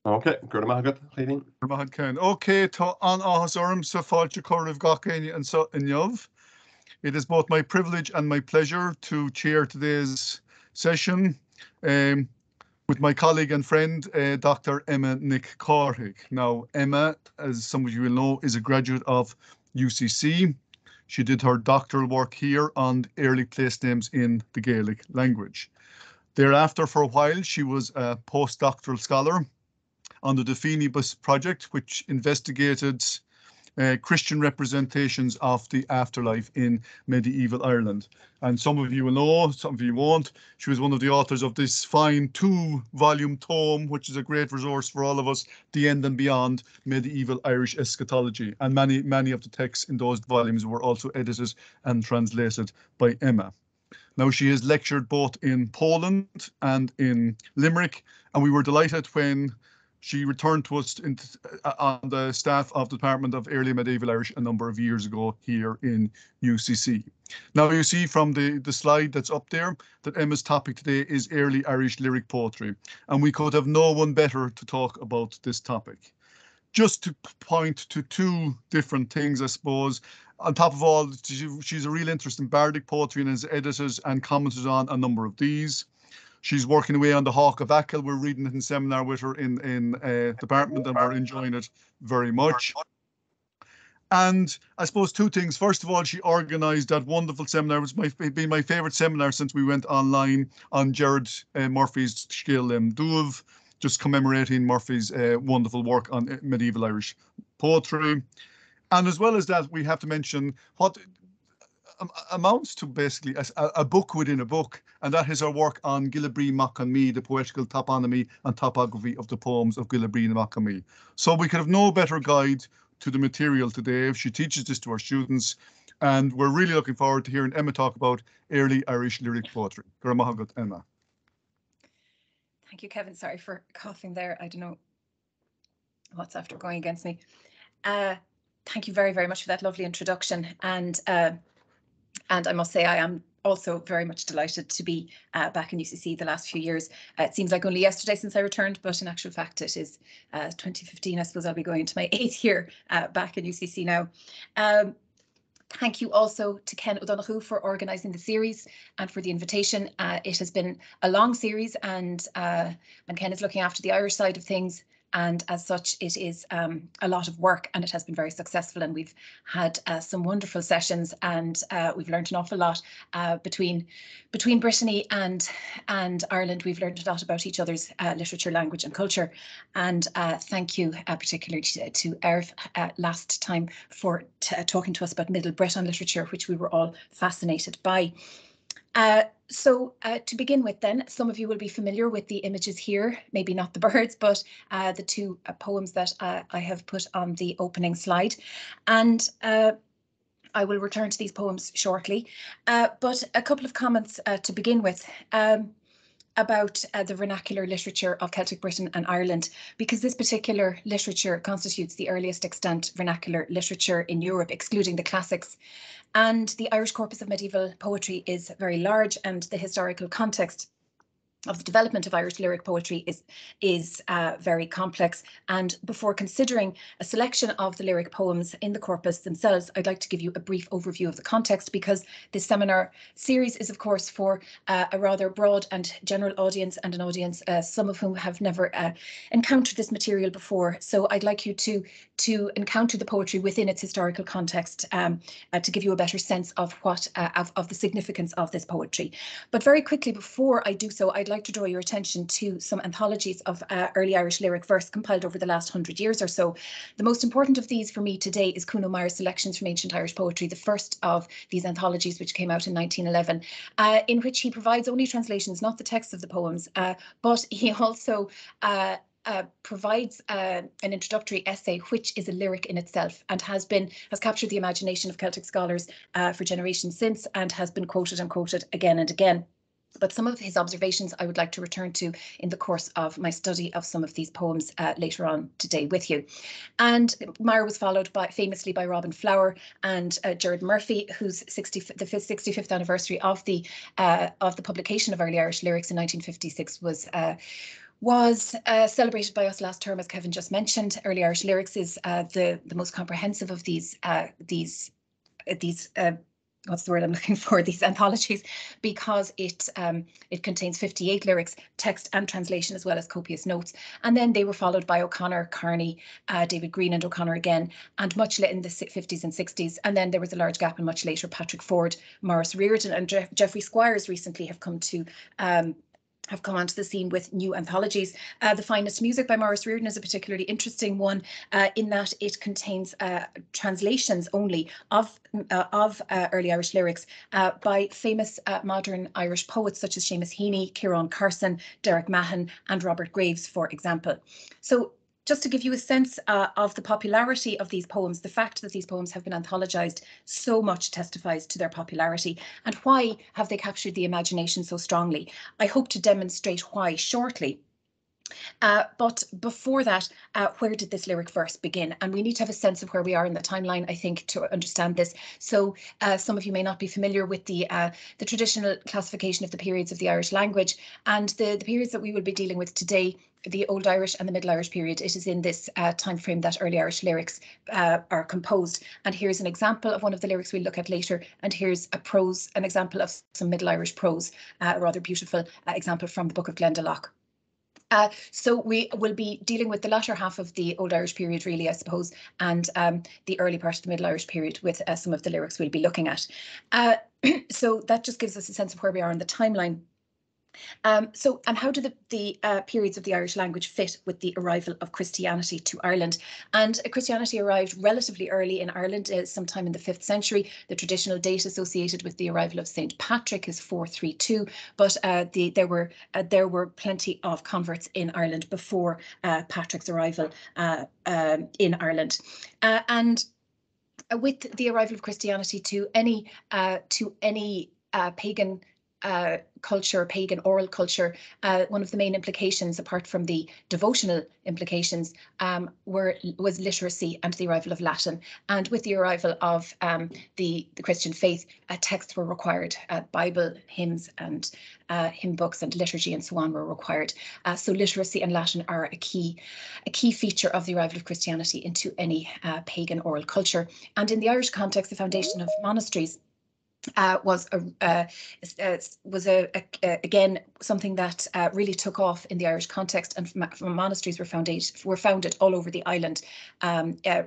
Okay, good amount cleaning. Okay, to an áthas sa fáilte choirmh gacéine and so inniuv. It is both my privilege and my pleasure to chair today's session with my colleague and friend, Dr. Emma Nic Cárthaigh. Now, Emma, as some of you will know, is a graduate of UCC. She did her doctoral work here on early place names in the Gaelic language. Thereafter, for a while, she was a postdoctoral scholar on the Definibus project, which investigated Christian representations of the afterlife in medieval Ireland. And some of you will know, some of you won't. She was one of the authors of this fine 2-volume tome, which is a great resource for all of us, The End and Beyond, Medieval Irish Eschatology. And many of the texts in those volumes were also edited and translated by Emma. Now, she has lectured both in Poland and in Limerick, and we were delighted when she returned to us on the staff of the Department of Early Medieval Irish a number of years ago here in UCC. Now, you see from the slide that's up there that Emma's topic today is early Irish lyric poetry, and we could have no one better to talk about this topic. Just to point to two different things, I suppose. On top of all, she's a real interest in bardic poetry and has edited and commented on a number of these. She's working away on the Hawk of Achill. We're reading it in seminar with her in department, and we're enjoying it very much. And I suppose two things. First of all, she organised that wonderful seminar, which might be my favourite seminar since we went online, on Gerard Murphy's Sciil Dubh, just commemorating Murphy's wonderful work on medieval Irish poetry. And as well as that, we have to mention what amounts to basically a book within a book, and that is her work on Gillibrí Mac an Mí, the poetical toponymy and topography of the poems of Gillibrí Mac an Mí. So we could have no better guide to the material today. She teaches this to our students, and we're really looking forward to hearing Emma talk about early Irish lyric poetry. Emma. Thank you, Kevin. Sorry for coughing there. I don't know what's after going against me. Thank you very, very much for that lovely introduction. And I must say, I am also very much delighted to be back in UCC the last few years. It seems like only yesterday since I returned, but in actual fact, it is 2015. I suppose I'll be going into my 8th year back in UCC now. Thank you also to Ken O'Donnchú for organising the series and for the invitation. It has been a long series, and Ken is looking after the Irish side of things. And as such, it is a lot of work, and it has been very successful. And we've had some wonderful sessions, and we've learned an awful lot between Brittany and Ireland. We've learned a lot about each other's literature, language, and culture. And thank you particularly to Erw last time for talking to us about Middle Breton literature, which we were all fascinated by. So to begin with then, some of you will be familiar with the images here, maybe not the birds, but the two poems that I have put on the opening slide. And I will return to these poems shortly. But a couple of comments to begin with about the vernacular literature of Celtic Britain and Ireland, because this particular literature constitutes the earliest extant vernacular literature in Europe, excluding the classics. And the Irish corpus of medieval poetry is very large, and the historical context of the development of Irish lyric poetry is very complex. And before considering a selection of the lyric poems in the corpus themselves, I'd like to give you a brief overview of the context, because this seminar series is, of course, for a rather broad and general audience, and an audience some of whom have never encountered this material before. So I'd like you to encounter the poetry within its historical context to give you a better sense of what of the significance of this poetry. But very quickly, before I do so, I'd like to draw your attention to some anthologies of early Irish lyric verse compiled over the last 100 years or so. The most important of these for me today is Cunomeyers Selections from Ancient Irish Poetry, the first of these anthologies, which came out in 1911, in which he provides only translations, not the text of the poems, but he also provides an introductory essay, which is a lyric in itself, and has captured the imagination of Celtic scholars for generations since, and has been quoted and quoted again and again. But some of his observations I would like to return to in the course of my study of some of these poems later on today with you. And Meyer was followed famously by Robin Flower and Gerard Murphy, whose 65th anniversary of the publication of early Irish lyrics in 1956 was celebrated by us last term, as Kevin just mentioned. Early Irish Lyrics is the most comprehensive of these what's the word I'm looking for, these anthologies, because it contains 58 lyrics, text and translation, as well as copious notes. And then they were followed by O'Connor, Carney, David Green and O'Connor again, and much in the 50s and 60s. And then there was a large gap, and much later Patrick Ford, Maurice Riordan and Geoffrey Squires recently have come onto the scene with new anthologies. The Finest Music by Maurice Riordan is a particularly interesting one in that it contains translations only of early Irish lyrics by famous modern Irish poets such as Seamus Heaney, Ciarán Carson, Derek Mahon and Robert Graves, for example. So just to give you a sense of the popularity of these poems, the fact that these poems have been anthologized so much testifies to their popularity. And why have they captured the imagination so strongly? I hope to demonstrate why shortly. But before that, where did this lyric verse begin? And we need to have a sense of where we are in the timeline, I think, to understand this. So some of you may not be familiar with the traditional classification of the periods of the Irish language, and the periods that we will be dealing with today, the Old Irish and the Middle Irish period. It is in this time frame that early Irish lyrics are composed. And here's an example of one of the lyrics we'll look at later. And here's an example of some Middle Irish prose, a rather beautiful example from the Book of Glendalough. So we will be dealing with the latter half of the Old Irish period, really, I suppose, and the early part of the Middle Irish period with some of the lyrics we'll be looking at. So that just gives us a sense of where we are in the timeline. And how do the periods of the Irish language fit with the arrival of Christianity to Ireland? And Christianity arrived relatively early in Ireland, sometime in the 5th century. The traditional date associated with the arrival of St. Patrick is 432, but there were plenty of converts in Ireland before Patrick's arrival in Ireland. And with the arrival of Christianity to any pagan culture, pagan oral culture, one of the main implications, apart from the devotional implications, was literacy and the arrival of Latin. And with the arrival of the Christian faith, texts were required. Bible, hymns, and hymn books and liturgy and so on were required. So literacy and Latin are a key feature of the arrival of Christianity into any pagan oral culture. And in the Irish context, the foundation of monasteries was again something that really took off in the Irish context, and monasteries were founded all over the island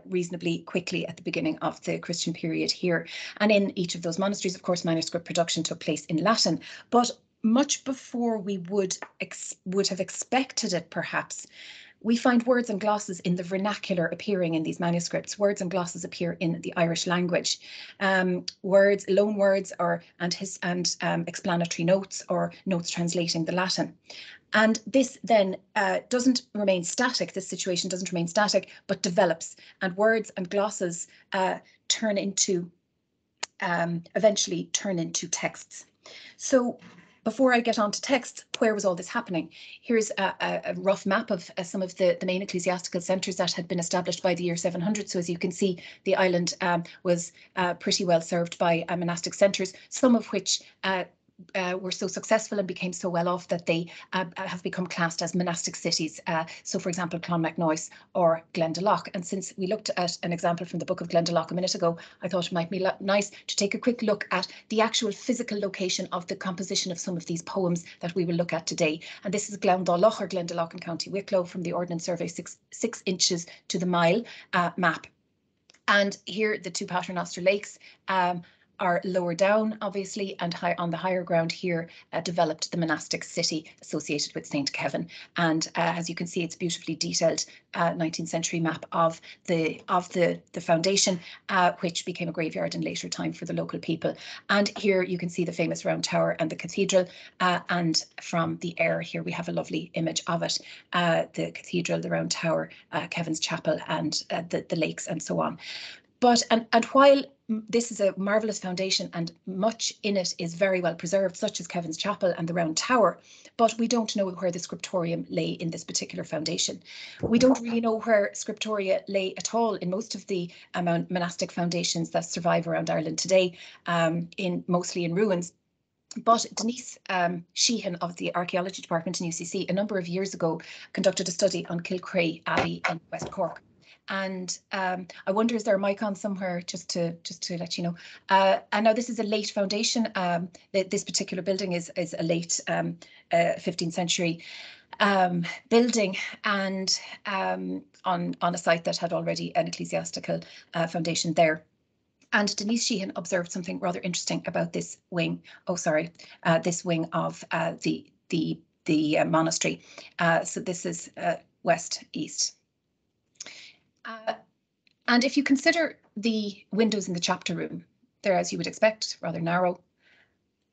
reasonably quickly at the beginning of the Christian period here. And in each of those monasteries, of course, manuscript production took place in Latin, but much before we would have expected it, perhaps. We find words and glosses in the vernacular appearing in these manuscripts. Words and glosses appear in the Irish language. Loan words, and explanatory notes, or notes translating the Latin. And this then doesn't remain static. This situation doesn't remain static, but develops. And words and glosses eventually turn into texts. So before I get on to texts, where was all this happening? Here's a rough map of some of the main ecclesiastical centres that had been established by the year 700. So as you can see, the island was pretty well served by monastic centres, some of which were so successful and became so well off that they have become classed as monastic cities. So, for example, Clonmacnoise or Glendalough. And since we looked at an example from the Book of Glendalough a minute ago, I thought it might be nice to take a quick look at the actual physical location of the composition of some of these poems that we will look at today. And this is Glendalough or Glendalough in County Wicklow from the Ordnance Survey 6 inches to the mile map. And here the two Paternoster Lakes are lower down, obviously, and on the higher ground here developed the monastic city associated with St. Kevin. And as you can see, it's beautifully detailed 19th century map of the foundation, which became a graveyard in later time for the local people. And here you can see the famous round tower and the cathedral. And from the air here, we have a lovely image of it, the cathedral, the round tower, Kevin's chapel, and the lakes and so on. But and while this is a marvellous foundation and much in it is very well preserved, such as Kevin's chapel and the round tower, but we don't know where the scriptorium lay in this particular foundation. We don't really know where scriptoria lay at all in most of the monastic foundations that survive around Ireland today, mostly in ruins. But Denise Sheehan of the Archaeology Department in UCC a number of years ago conducted a study on Kilcrea Abbey in West Cork. And I wonder, is there a mic on somewhere, just to let you know. And now this is a late foundation. This particular building is a late 15th century building, and on a site that had already an ecclesiastical foundation there. And Denise Sheehan observed something rather interesting about this wing. Oh, sorry, this wing of the monastery. So this is west east. And if you consider the windows in the chapter room, they're, as you would expect, rather narrow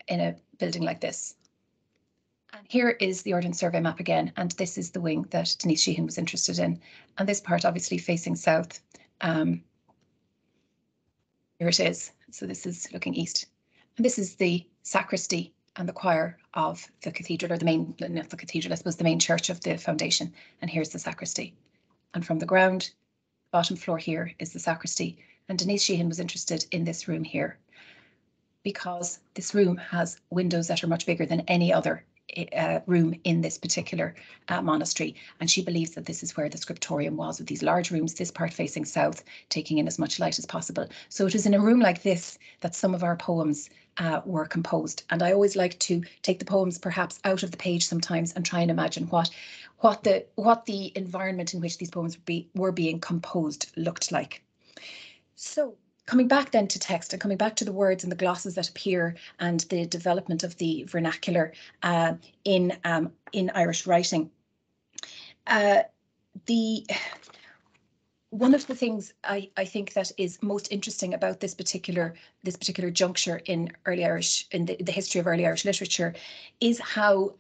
in a building like this. And here is the Ordnance Survey map again, and this is the wing that Denise Sheehan was interested in. And this part obviously facing south. Here it is. So this is looking east. And this is the sacristy and the choir of the cathedral, or the main, not the cathedral, I suppose the main church of the foundation. And here's the sacristy. And from the ground, bottom floor here is the sacristy. And Denise Sheehan was interested in this room here because this room has windows that are much bigger than any other room in this particular monastery, and she believes that this is where the scriptorium was, with these large rooms, this part facing south, taking in as much light as possible. So it was in a room like this that some of our poems were composed, and I always like to take the poems perhaps out of the page sometimes and try and imagine what the environment in which these poems were being composed looked like. So coming back then to text and coming back to the words and the glosses that appear and the development of the vernacular in Irish writing. One of the things I think that is most interesting about this particular juncture in early Irish, in the history of early Irish literature, is how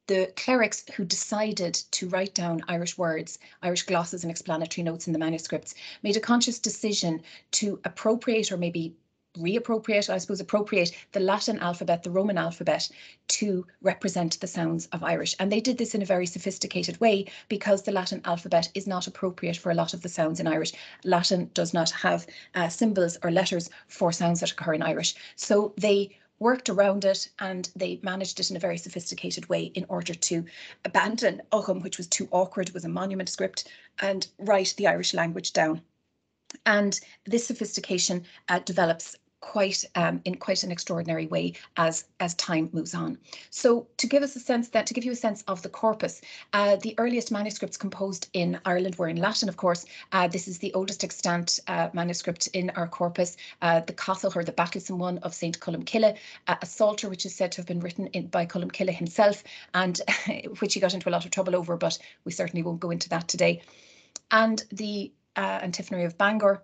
the clerics who decided to write down Irish words, Irish glosses and explanatory notes in the manuscripts, made a conscious decision to appropriate, or maybe reappropriate, I suppose appropriate, the Latin alphabet, the Roman alphabet, to represent the sounds of Irish. And they did this in a very sophisticated way because the Latin alphabet is not appropriate for a lot of the sounds in Irish. Latin does not have symbols or letters for sounds that occur in Irish. So they worked around it and they managed it in a very sophisticated way in order to abandon Ugham, which was too awkward, was a monument script, and write the Irish language down. And this sophistication develops in quite an extraordinary way as time moves on. So to give us a sense, that to give you a sense of the corpus, the earliest manuscripts composed in Ireland were in Latin, of course. This is the oldest extant manuscript in our corpus, the Cárthaigh, or the Battlesome one of St. Columcille, a psalter which is said to have been written by Columcille himself, and which he got into a lot of trouble over, but we certainly won't go into that today. And the Antiphonary of Bangor,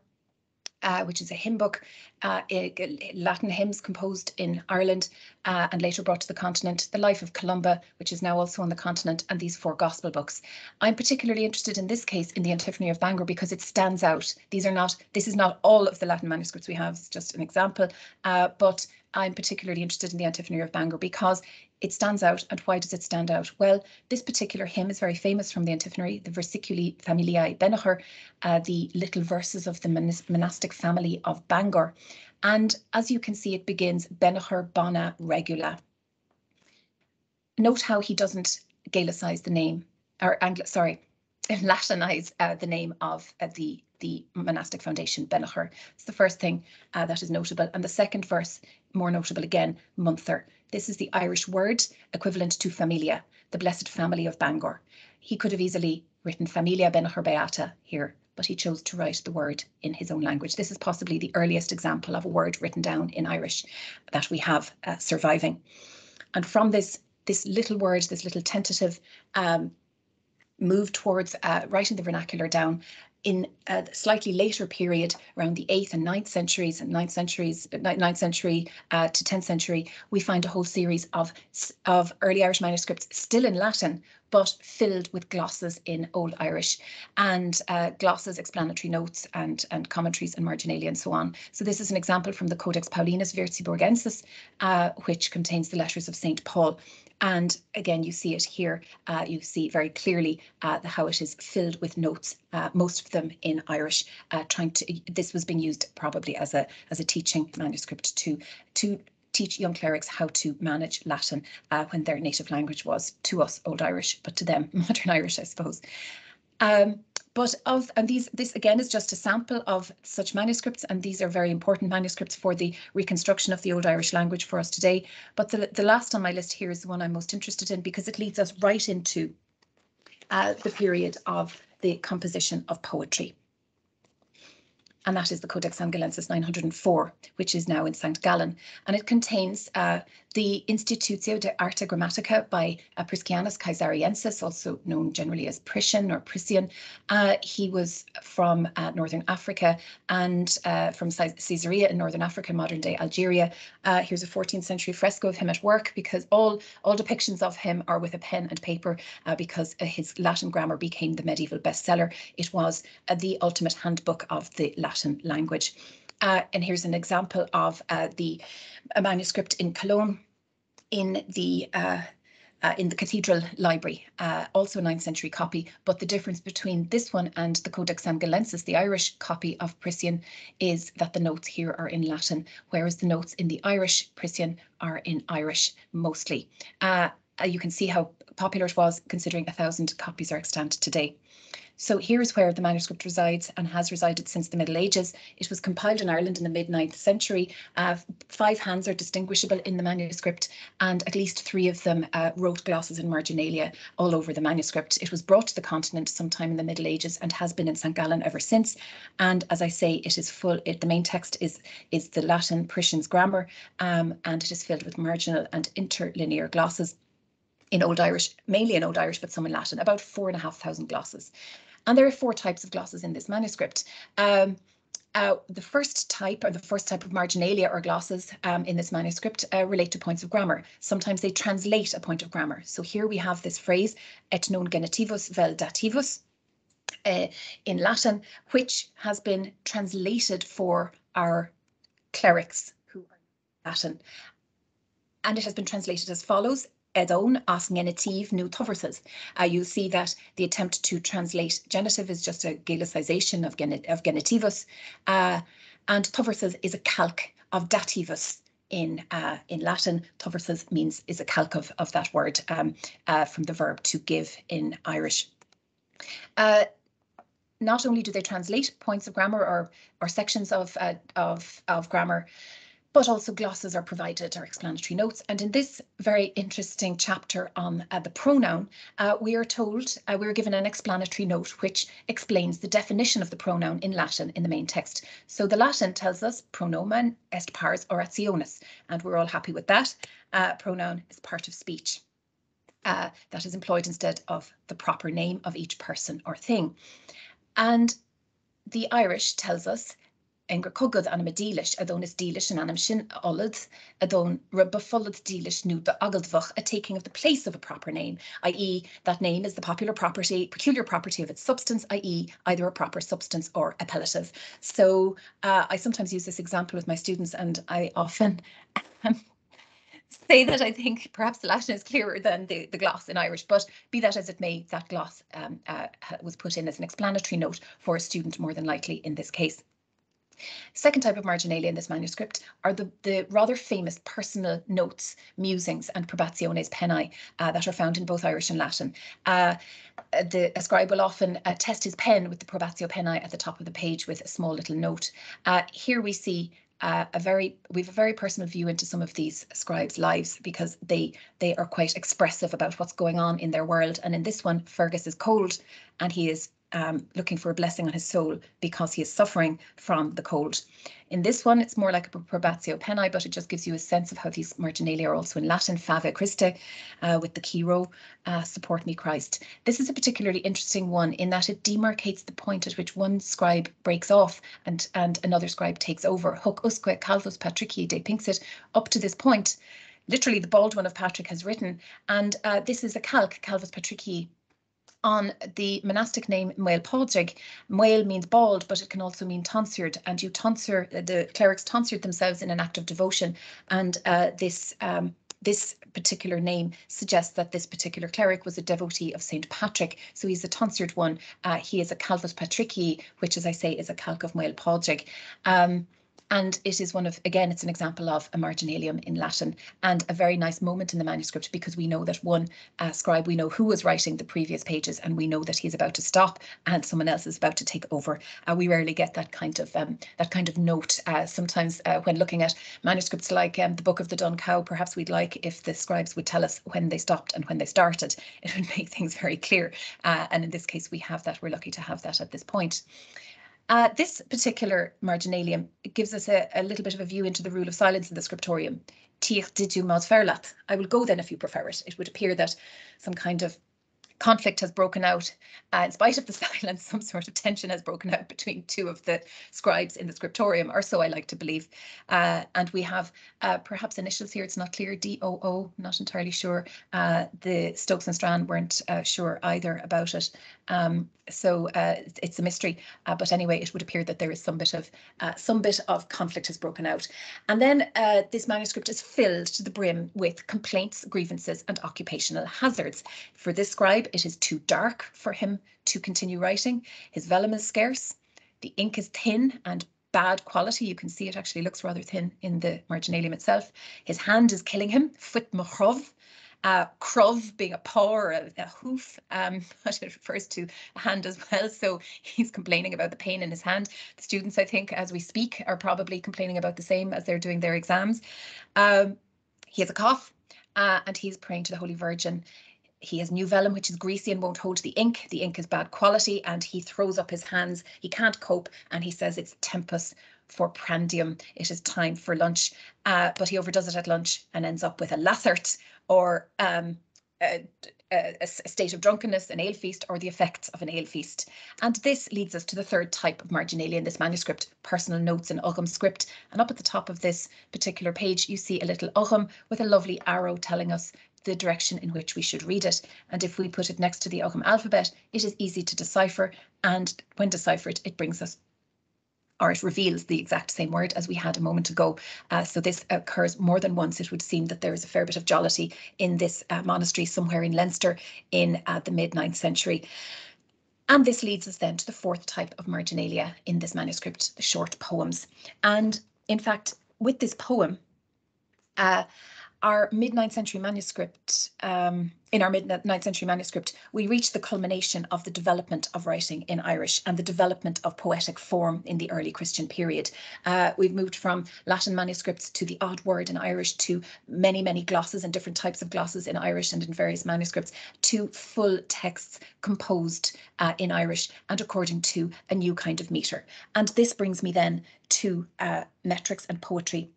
which is a hymn book, Latin hymns composed in Ireland and later brought to the continent, the Life of Columba, which is now also on the continent, and these 4 gospel books. I'm particularly interested in this case in the Antiphonary of Bangor because it stands out. This is not all of the Latin manuscripts we have, it's just an example, but I'm particularly interested in the Antiphonary of Bangor because it stands out. And why does it stand out? Well, this particular hymn is very famous from the Antiphonary, the Versiculi Familiae Bennachar, the little verses of the monastic family of Bangor. And as you can see, it begins Bennachar Bona Regula. Note how he doesn't Gaelicize the name, or Latinize the name of the monastic foundation, Bennachar. It's the first thing that is notable. And the second verse, more notable again, Munther. This is the Irish word equivalent to familia, the blessed family of Bangor. He could have easily written Familia Bennachar Beata here, but he chose to write the word in his own language. This is possibly the earliest example of a word written down in Irish that we have surviving. And from this little word, this little tentative move towards writing the vernacular down, in a slightly later period, around the 8th and 9th centuries, and 9th century to 10th century, we find a whole series of early Irish manuscripts still in Latin, but filled with glosses in Old Irish, and glosses, explanatory notes, and commentaries and marginalia and so on. So this is an example from the Codex Paulinus Virziburgensis, which contains the letters of St. Paul. And again, you see it here. You see very clearly how it is filled with notes, most of them in Irish. This was being used probably as a teaching manuscript to teach young clerics how to manage Latin when their native language was, to us, Old Irish, but to them, Modern Irish, I suppose. This again is just a sample of such manuscripts, and these are very important manuscripts for the reconstruction of the Old Irish language for us today. But the last on my list here is the one I'm most interested in, because it leads us right into the period of the composition of poetry. And that is the Codex Sungalensis 904, which is now in St. Gallen. And it contains the Institutio de Arte Grammatica by Priscianus Caesariensis, also known generally as Priscian or Priscian. He was from Northern Africa and from Caesarea in Northern Africa, modern-day Algeria. Here's a 14th century fresco of him at work, because all depictions of him are with a pen and paper, because his Latin grammar became the medieval bestseller. It was the ultimate handbook of the Latin language. And here's an example of a manuscript in Cologne in the Cathedral Library, also a 9th century copy. But the difference between this one and the Codex Sungalensis, the Irish copy of Priscian, is that the notes here are in Latin, whereas the notes in the Irish Priscian are in Irish mostly. You can see how popular it was, considering 1,000 copies are extant today. So here's where the manuscript resides and has resided since the Middle Ages. It was compiled in Ireland in the mid-9th century. 5 hands are distinguishable in the manuscript, and at least 3 of them wrote glosses and marginalia all over the manuscript. It was brought to the continent sometime in the Middle Ages and has been in St. Gallen ever since. And as I say, it is full. The main text is the Latin Priscian's grammar, and it is filled with marginal and interlinear glosses in Old Irish, mainly in Old Irish, but some in Latin, about 4,500 glosses. And there are 4 types of glosses in this manuscript. The first type of marginalia or glosses in this manuscript relate to points of grammar. Sometimes they translate a point of grammar. So here we have this phrase, et non genitivus vel dativus, in Latin, which has been translated for our clerics who are Latin. And it has been translated as follows: Edon as genitive nu toversas. You'll see that the attempt to translate genitive is just a Gaelicization of genitivus, and toversas is a calque of dativus in Latin. Toversas is a calque of that word from the verb to give in Irish. Not only do they translate points of grammar or sections of grammar, but also glosses are provided, or explanatory notes. And in this very interesting chapter on the pronoun, we are given an explanatory note which explains the definition of the pronoun in Latin in the main text. So the Latin tells us pronomen est pars orationis, and we're all happy with that. Pronoun is part of speech that is employed instead of the proper name of each person or thing. And the Irish tells us Enger cogad anam dílis, adon is dílis and anam sin olad, adon rebefollad dílis nu the agaldvach, a taking of the place of a proper name, i.e. that name is the peculiar property of its substance, i.e. either a proper substance or appellative. So I sometimes use this example with my students, and I often say that I think perhaps the Latin is clearer than the gloss in Irish, but be that as it may, that gloss was put in as an explanatory note for a student more than likely in this case. Second type of marginalia in this manuscript are the rather famous personal notes, musings, and probationes pennae that are found in both Irish and Latin. The scribe will often test his pen with the probatio pennae at the top of the page with a small little note. Here we see we have a very personal view into some of these scribes' lives, because they are quite expressive about what's going on in their world. And in this one, Fergus is cold, and he is looking for a blessing on his soul because he is suffering from the cold. In this one, it's more like a probatio pennae, but it just gives you a sense of how these marginalia are also in Latin. Fave Christe, with the key row, support me Christ. This is a particularly interesting one in that it demarcates the point at which one scribe breaks off and another scribe takes over. Hoc usque calvus Patricii de Pinxit, up to this point. Literally, the bald one of Patrick has written, and this is a calque, Calvus Patricii, on the monastic name Muel Podrig. Muel means bald, but it can also mean tonsured, and the clerics tonsured themselves in an act of devotion. And this particular name suggests that this particular cleric was a devotee of Saint Patrick. So he's a tonsured one. He is a Calvus Patricii, which, as I say, is a calque of Muel Podrig. And it is one of, again, it's an example of a marginalium in Latin, and a very nice moment in the manuscript, because we know that one scribe, we know who was writing the previous pages, and we know that he's about to stop and someone else is about to take over. We rarely get that kind of note. Sometimes when looking at manuscripts like the Book of the Donnchú, perhaps we'd like if the scribes would tell us when they stopped and when they started. It would make things very clear. And in this case, we have that. We're lucky to have that at this point. This particular marginalium gives us a little bit of a view into the rule of silence in the scriptorium. Tír didu mod ferlat. I will go then if you prefer it. It would appear that some kind of conflict has broken out. In spite of the silence, some sort of tension has broken out between two of the scribes in the scriptorium, or so I like to believe. And we have perhaps initials here. It's not clear. DOO, not entirely sure. The Stokes and Strachan weren't sure either about it. So it's a mystery. But anyway, it would appear that there is some bit of conflict has broken out. And then this manuscript is filled to the brim with complaints, grievances, and occupational hazards. For this scribe, it is too dark for him to continue writing. His vellum is scarce. The ink is thin and bad quality. You can see it actually looks rather thin in the marginalium itself. His hand is killing him. Fut machrov. Crov being a paw or a hoof, but it refers to a hand as well. So he's complaining about the pain in his hand. The students, I think, as we speak, are probably complaining about the same as they're doing their exams. He has a cough and he's praying to the Holy Virgin. He has new vellum, which is greasy and won't hold the ink. The ink is bad quality and he throws up his hands. He can't cope and he says it's tempus for prandium. It is time for lunch, but he overdoes it at lunch and ends up with a lathert, or a state of drunkenness, an ale feast, or the effects of an ale feast. And this leads us to the third type of marginalia in this manuscript, personal notes in Ugham script. And up at the top of this particular page, you see a little Ugham with a lovely arrow telling us the direction in which we should read it. And if we put it next to the Ugham alphabet, it is easy to decipher. And when deciphered, it brings us, or it reveals, the exact same word as we had a moment ago. So this occurs more than once. It would seem that there is a fair bit of jollity in this monastery somewhere in Leinster in the mid-9th century. And this leads us then to the fourth type of marginalia in this manuscript, the short poems. And in fact, with this poem, our mid-9th century manuscript, in our mid-9th century manuscript, we reach the culmination of the development of writing in Irish and the development of poetic form in the early Christian period. We've moved from Latin manuscripts to the odd word in Irish, to many, many glosses and different types of glosses in Irish and in various manuscripts, to full texts composed in Irish and according to a new kind of metre. And this brings me then to metrics and poetry,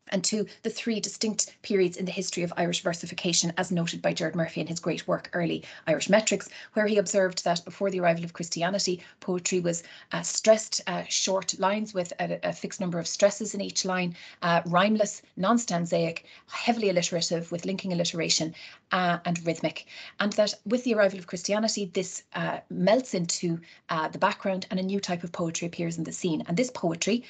and to the three distinct periods in the history of Irish versification, as noted by Gerard Murphy in his great work, Early Irish Metrics, where he observed that before the arrival of Christianity, poetry was stressed short lines with a fixed number of stresses in each line, rhymeless, non-stanzaic, heavily alliterative with linking alliteration, and rhythmic. And that with the arrival of Christianity, this melts into the background and a new type of poetry appears in the scene. And this poetry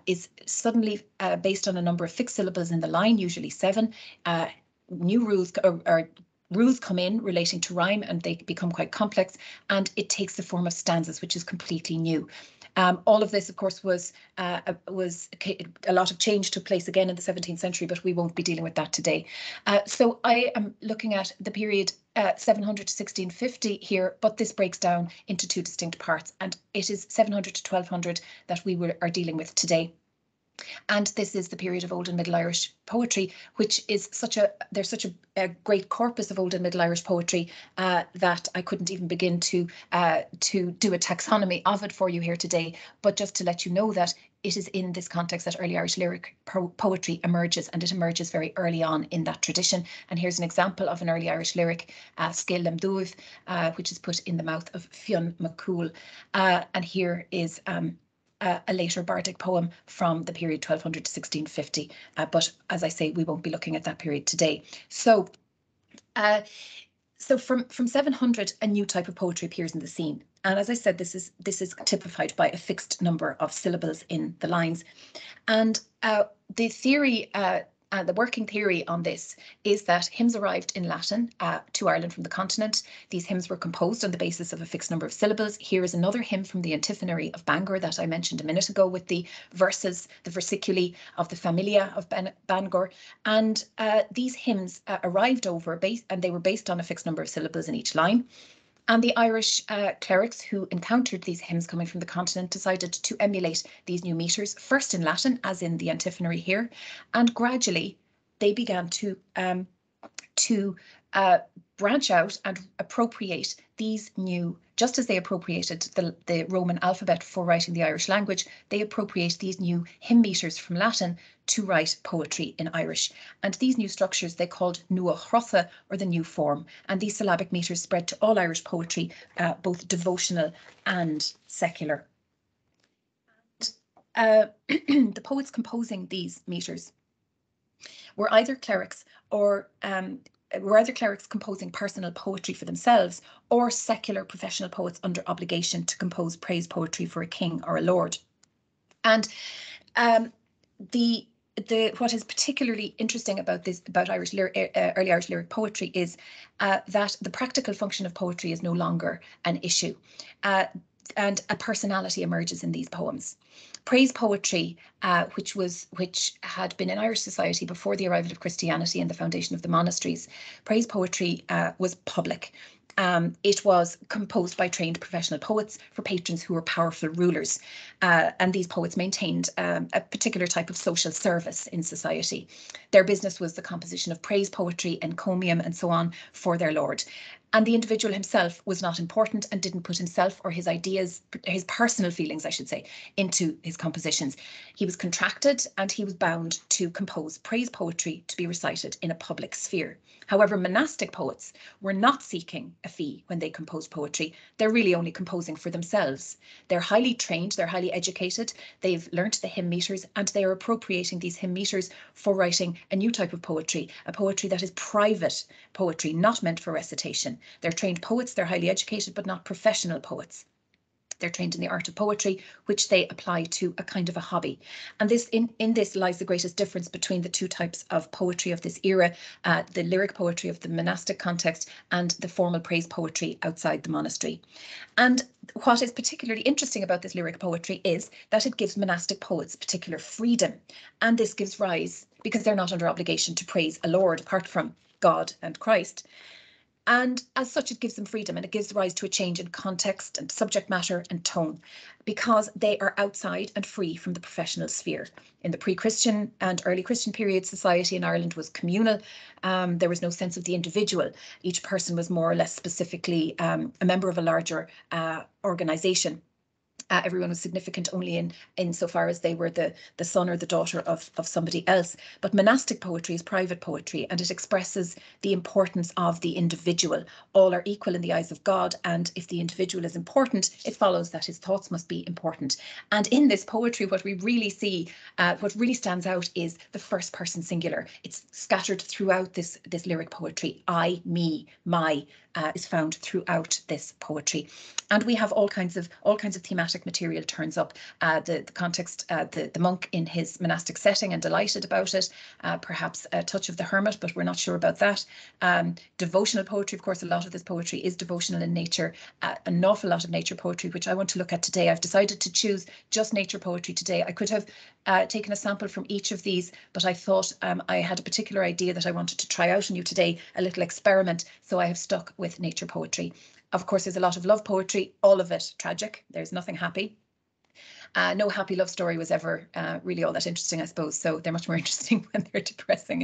is suddenly based on a number of fixed syllables in the line, usually 7. New rules or rules come in relating to rhyme, and they become quite complex, and it takes the form of stanzas, which is completely new. All of this, of course, was a lot of change took place again in the 17th century, but we won't be dealing with that today. So I am looking at the period 700 to 1650 here, but this breaks down into two distinct parts, and it is 700 to 1200 that we are dealing with today. And this is the period of Old and Middle Irish poetry, which is there's such a great corpus of Old and Middle Irish poetry that I couldn't even begin to do a taxonomy of it for you here today. But just to let you know that it is in this context that early Irish lyric poetry emerges, and it emerges very early on in that tradition. And here's an example of an early Irish lyric, Scéal lam Dubh, which is put in the mouth of Fionn McCool. And here is a later bardic poem from the period 1200 to 1650. But as I say, we won't be looking at that period today. So from 700, a new type of poetry appears in the scene. And as I said, this is typified by a fixed number of syllables in the lines. And the theory The working theory on this is that hymns arrived in Latin to Ireland from the continent. These hymns were composed on the basis of a fixed number of syllables. Here is another hymn from the Antiphonary of Bangor that I mentioned a minute ago, with the verses, the versiculi of the Familia of Bangor. And these hymns arrived over, and they were based on a fixed number of syllables in each line. And the Irish clerics who encountered these hymns coming from the continent decided to emulate these new meters, first in Latin, as in the Antiphonary here, and gradually they began to branch out and appropriate these new, just as they appropriated the Roman alphabet for writing the Irish language, they appropriate these new hymn meters from Latin to write poetry in Irish. And these new structures they called Nuaga, or the new form. And these syllabic meters spread to all Irish poetry, both devotional and secular. The poets composing these meters were either clerics composing personal poetry for themselves, or secular professional poets under obligation to compose praise poetry for a king or a lord. And what is particularly interesting about early Irish lyric poetry is that the practical function of poetry is no longer an issue, and a personality emerges in these poems. Praise poetry, which had been in Irish society before the arrival of Christianity and the foundation of the monasteries, praise poetry was public. It was composed by trained professional poets for patrons who were powerful rulers, and these poets maintained a particular type of social service in society. Their business was the composition of praise poetry, encomium, and so on for their lord. And the individual himself was not important and didn't put himself or his ideas, his personal feelings, I should say, into his compositions. He was contracted and he was bound to compose praise poetry to be recited in a public sphere. However, monastic poets were not seeking a fee when they composed poetry. They're really only composing for themselves. They're highly trained, they're highly educated, they've learnt the hymn meters, and they are appropriating these hymn meters for writing a new type of poetry, a poetry that is private poetry, not meant for recitation. They're trained poets, they're highly educated, but not professional poets. They're trained in the art of poetry, which they apply to a kind of a hobby. And this, in this lies the greatest difference between the two types of poetry of this era, the lyric poetry of the monastic context and the formal praise poetry outside the monastery. And what is particularly interesting about this lyric poetry is that it gives monastic poets particular freedom. And this gives rise, because they're not under obligation to praise a lord apart from God and Christ. And as such, it gives them freedom, and it gives rise to a change in context and subject matter and tone, because they are outside and free from the professional sphere. In the pre-Christian and early Christian period, society in Ireland was communal. There was no sense of the individual. Each person was more or less specifically a member of a larger organisation. Everyone was significant only insofar as they were the son or the daughter of somebody else. But monastic poetry is private poetry, and it expresses the importance of the individual. All are equal in the eyes of God, and if the individual is important, it follows that his thoughts must be important. And in this poetry, what we really see, what really stands out is the first person singular. It's scattered throughout this lyric poetry. I, me, my is found throughout this poetry. And we have all kinds of thematic material turns up. The context, the monk in his monastic setting and delighted about it, perhaps a touch of the hermit, but we're not sure about that. Devotional poetry, of course, a lot of this poetry is devotional in nature, an awful lot of nature poetry, which I want to look at today. I've decided to choose just nature poetry today. I could have taken a sample from each of these, but I thought I had a particular idea that I wanted to try out on you today, a little experiment, so I have stuck with nature poetry. Of course, there's a lot of love poetry, all of it tragic. There's nothing happy. No happy love story was ever really all that interesting, I suppose. So they're much more interesting when they're depressing,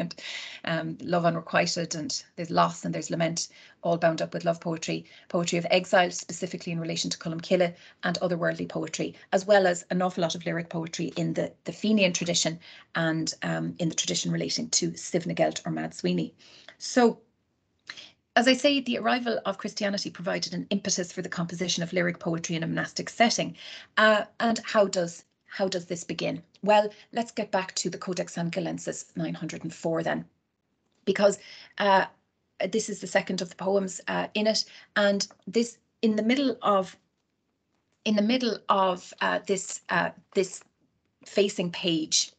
and love unrequited, and there's loss and there's lament, all bound up with love poetry. Poetry of exile, specifically in relation to Columcille, and otherworldly poetry, as well as an awful lot of lyric poetry in the Fenian tradition and in the tradition relating to Sivnagelt or Mad Sweeney. So, as I say, the arrival of Christianity provided an impetus for the composition of lyric poetry in a monastic setting. And how does this begin? Well, let's get back to the Codex sungalensis 904 then, because this is the second of the poems in it, and this in the middle of this facing page.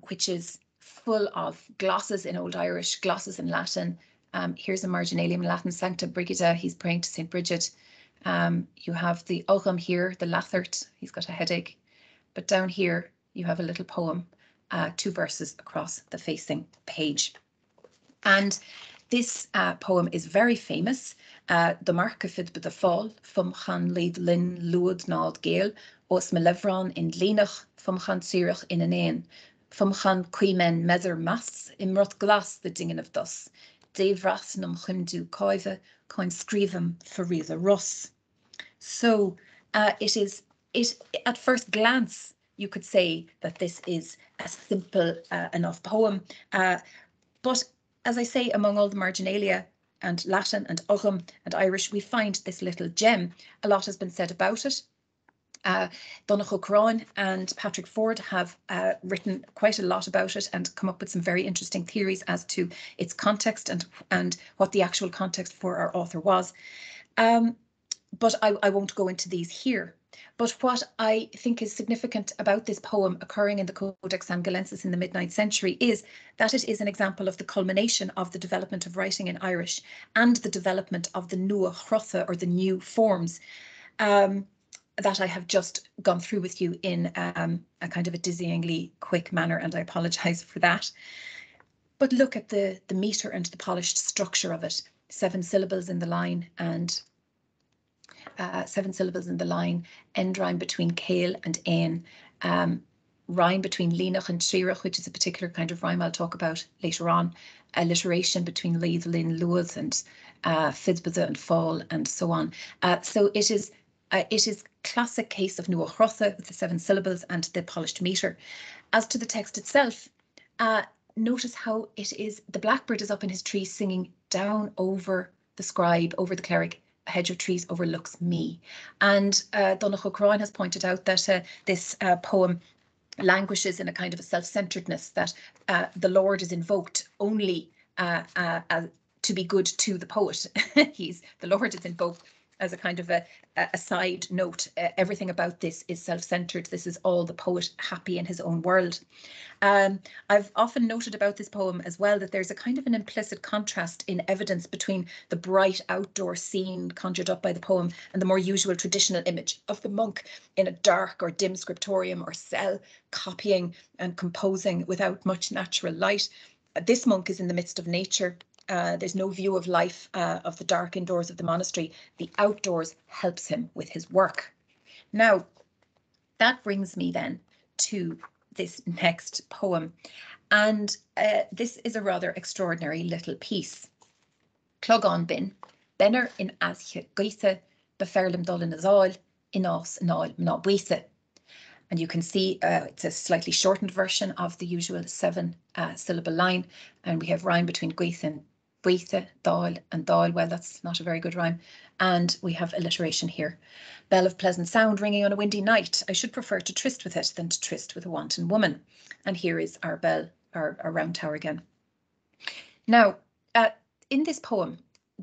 which is full of glosses in Old Irish, glosses in Latin. Here's a marginalia in Latin, Sancta Brigida, he's praying to St. Bridget. You have the Ocham here, the Lathert, he's got a headache. But down here, you have a little poem, 2 verses across the facing page. And this poem is very famous. The Marca fid by the fall, fum chan leid lin luad nald gael, os me levron in lenach, fum chan sirach in an ein, fum chan quimen mether mas, imrot glas the dingen of thus. Dave ras num chimdu koive, coin scrivem for the Ross. So it at first glance, you could say that this is a simple enough poem. But as I say, among all the marginalia and Latin and Ocham and Irish, we find this little gem. A lot has been said about it. Donnchú and Patrick Ford have written quite a lot about it and come up with some very interesting theories as to its context and what the actual context for our author was. But I won't go into these here. But what I think is significant about this poem occurring in the Codex sungalensis in the mid-9th century is that it is an example of the culmination of the development of writing in Irish and the development of the Nuaga, or the new forms, that I have just gone through with you in a kind of a dizzyingly quick manner, and I apologise for that. But look at the metre and the polished structure of it. 7 syllables in the line and 7 syllables in the line, end rhyme between kale and ein, rhyme between linach and trirach, which is a particular kind of rhyme I'll talk about later on, alliteration between leith, lin, luas, and fidbada and fall, and so on. So it is classic case of nuachrotha with the 7 syllables and the polished metre. As to the text itself, notice how it is, the blackbird is up in his tree singing down over the scribe, over the cleric. A hedge of trees overlooks me. And Donnchú has pointed out that this poem languishes in a kind of a self-centeredness, that the Lord is invoked only to be good to the poet. The Lord is invoked as a kind of a side note. Everything about this is self-centered. This is all the poet happy in his own world. I've often noted about this poem as well that there's a kind of an implicit contrast in evidence between the bright outdoor scene conjured up by the poem and the more usual traditional image of the monk in a dark or dim scriptorium or cell, copying and composing without much natural light. This monk is in the midst of nature. There's no view of life of the dark indoors of the monastery. The outdoors helps him with his work. Now, that brings me then to this next poem. And this is a rather extraordinary little piece. Clog on bin, benner in asche geise, beferlim dolin azal, in os nal na buise. And you can see it's a slightly shortened version of the usual 7 syllable line. And we have rhyme between guise and buise, dal and dal. Well, that's not a very good rhyme. And we have alliteration here. Bell of pleasant sound ringing on a windy night. I should prefer to tryst with it than to tryst with a wanton woman. And here is our bell, our round tower again. Now, in this poem,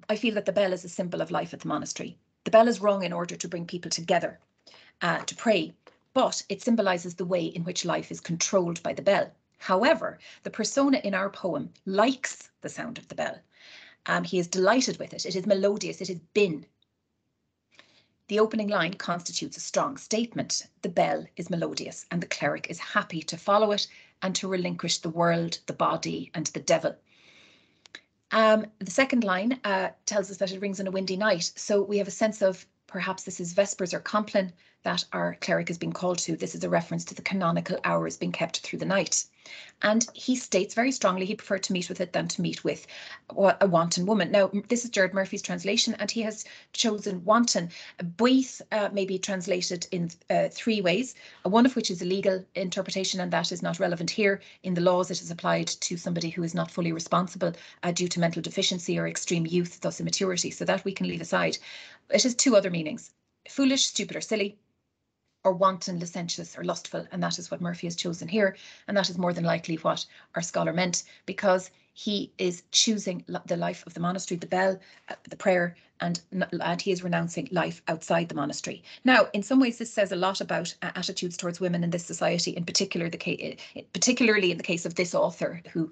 I feel that the bell is a symbol of life at the monastery. The bell is rung in order to bring people together to pray, but it symbolises the way in which life is controlled by the bell. However, the persona in our poem likes the sound of the bell. He is delighted with it. It is melodious. It is bin. The opening line constitutes a strong statement. The bell is melodious and the cleric is happy to follow it and to relinquish the world, the body and the devil. The second line tells us that it rings on a windy night. So we have a sense of perhaps this is Vespers or Compline that our cleric is being called to. This is a reference to the canonical hours being kept through the night. And he states very strongly he preferred to meet with it than to meet with a wanton woman. Now, this is Gerard Murphy's translation, and he has chosen wanton. Buith may be translated in 3 ways, one of which is a legal interpretation, and that is not relevant here. In the laws, it is applied to somebody who is not fully responsible due to mental deficiency or extreme youth, thus immaturity. So that we can leave aside. It has 2 other meanings: foolish, stupid, or silly, or wanton, licentious, or lustful. And that is what Murphy has chosen here. And that is more than likely what our scholar meant, because he is choosing the life of the monastery, the bell, the prayer, and he is renouncing life outside the monastery. Now, in some ways, this says a lot about attitudes towards women in this society, in particular, particularly in the case of this author, who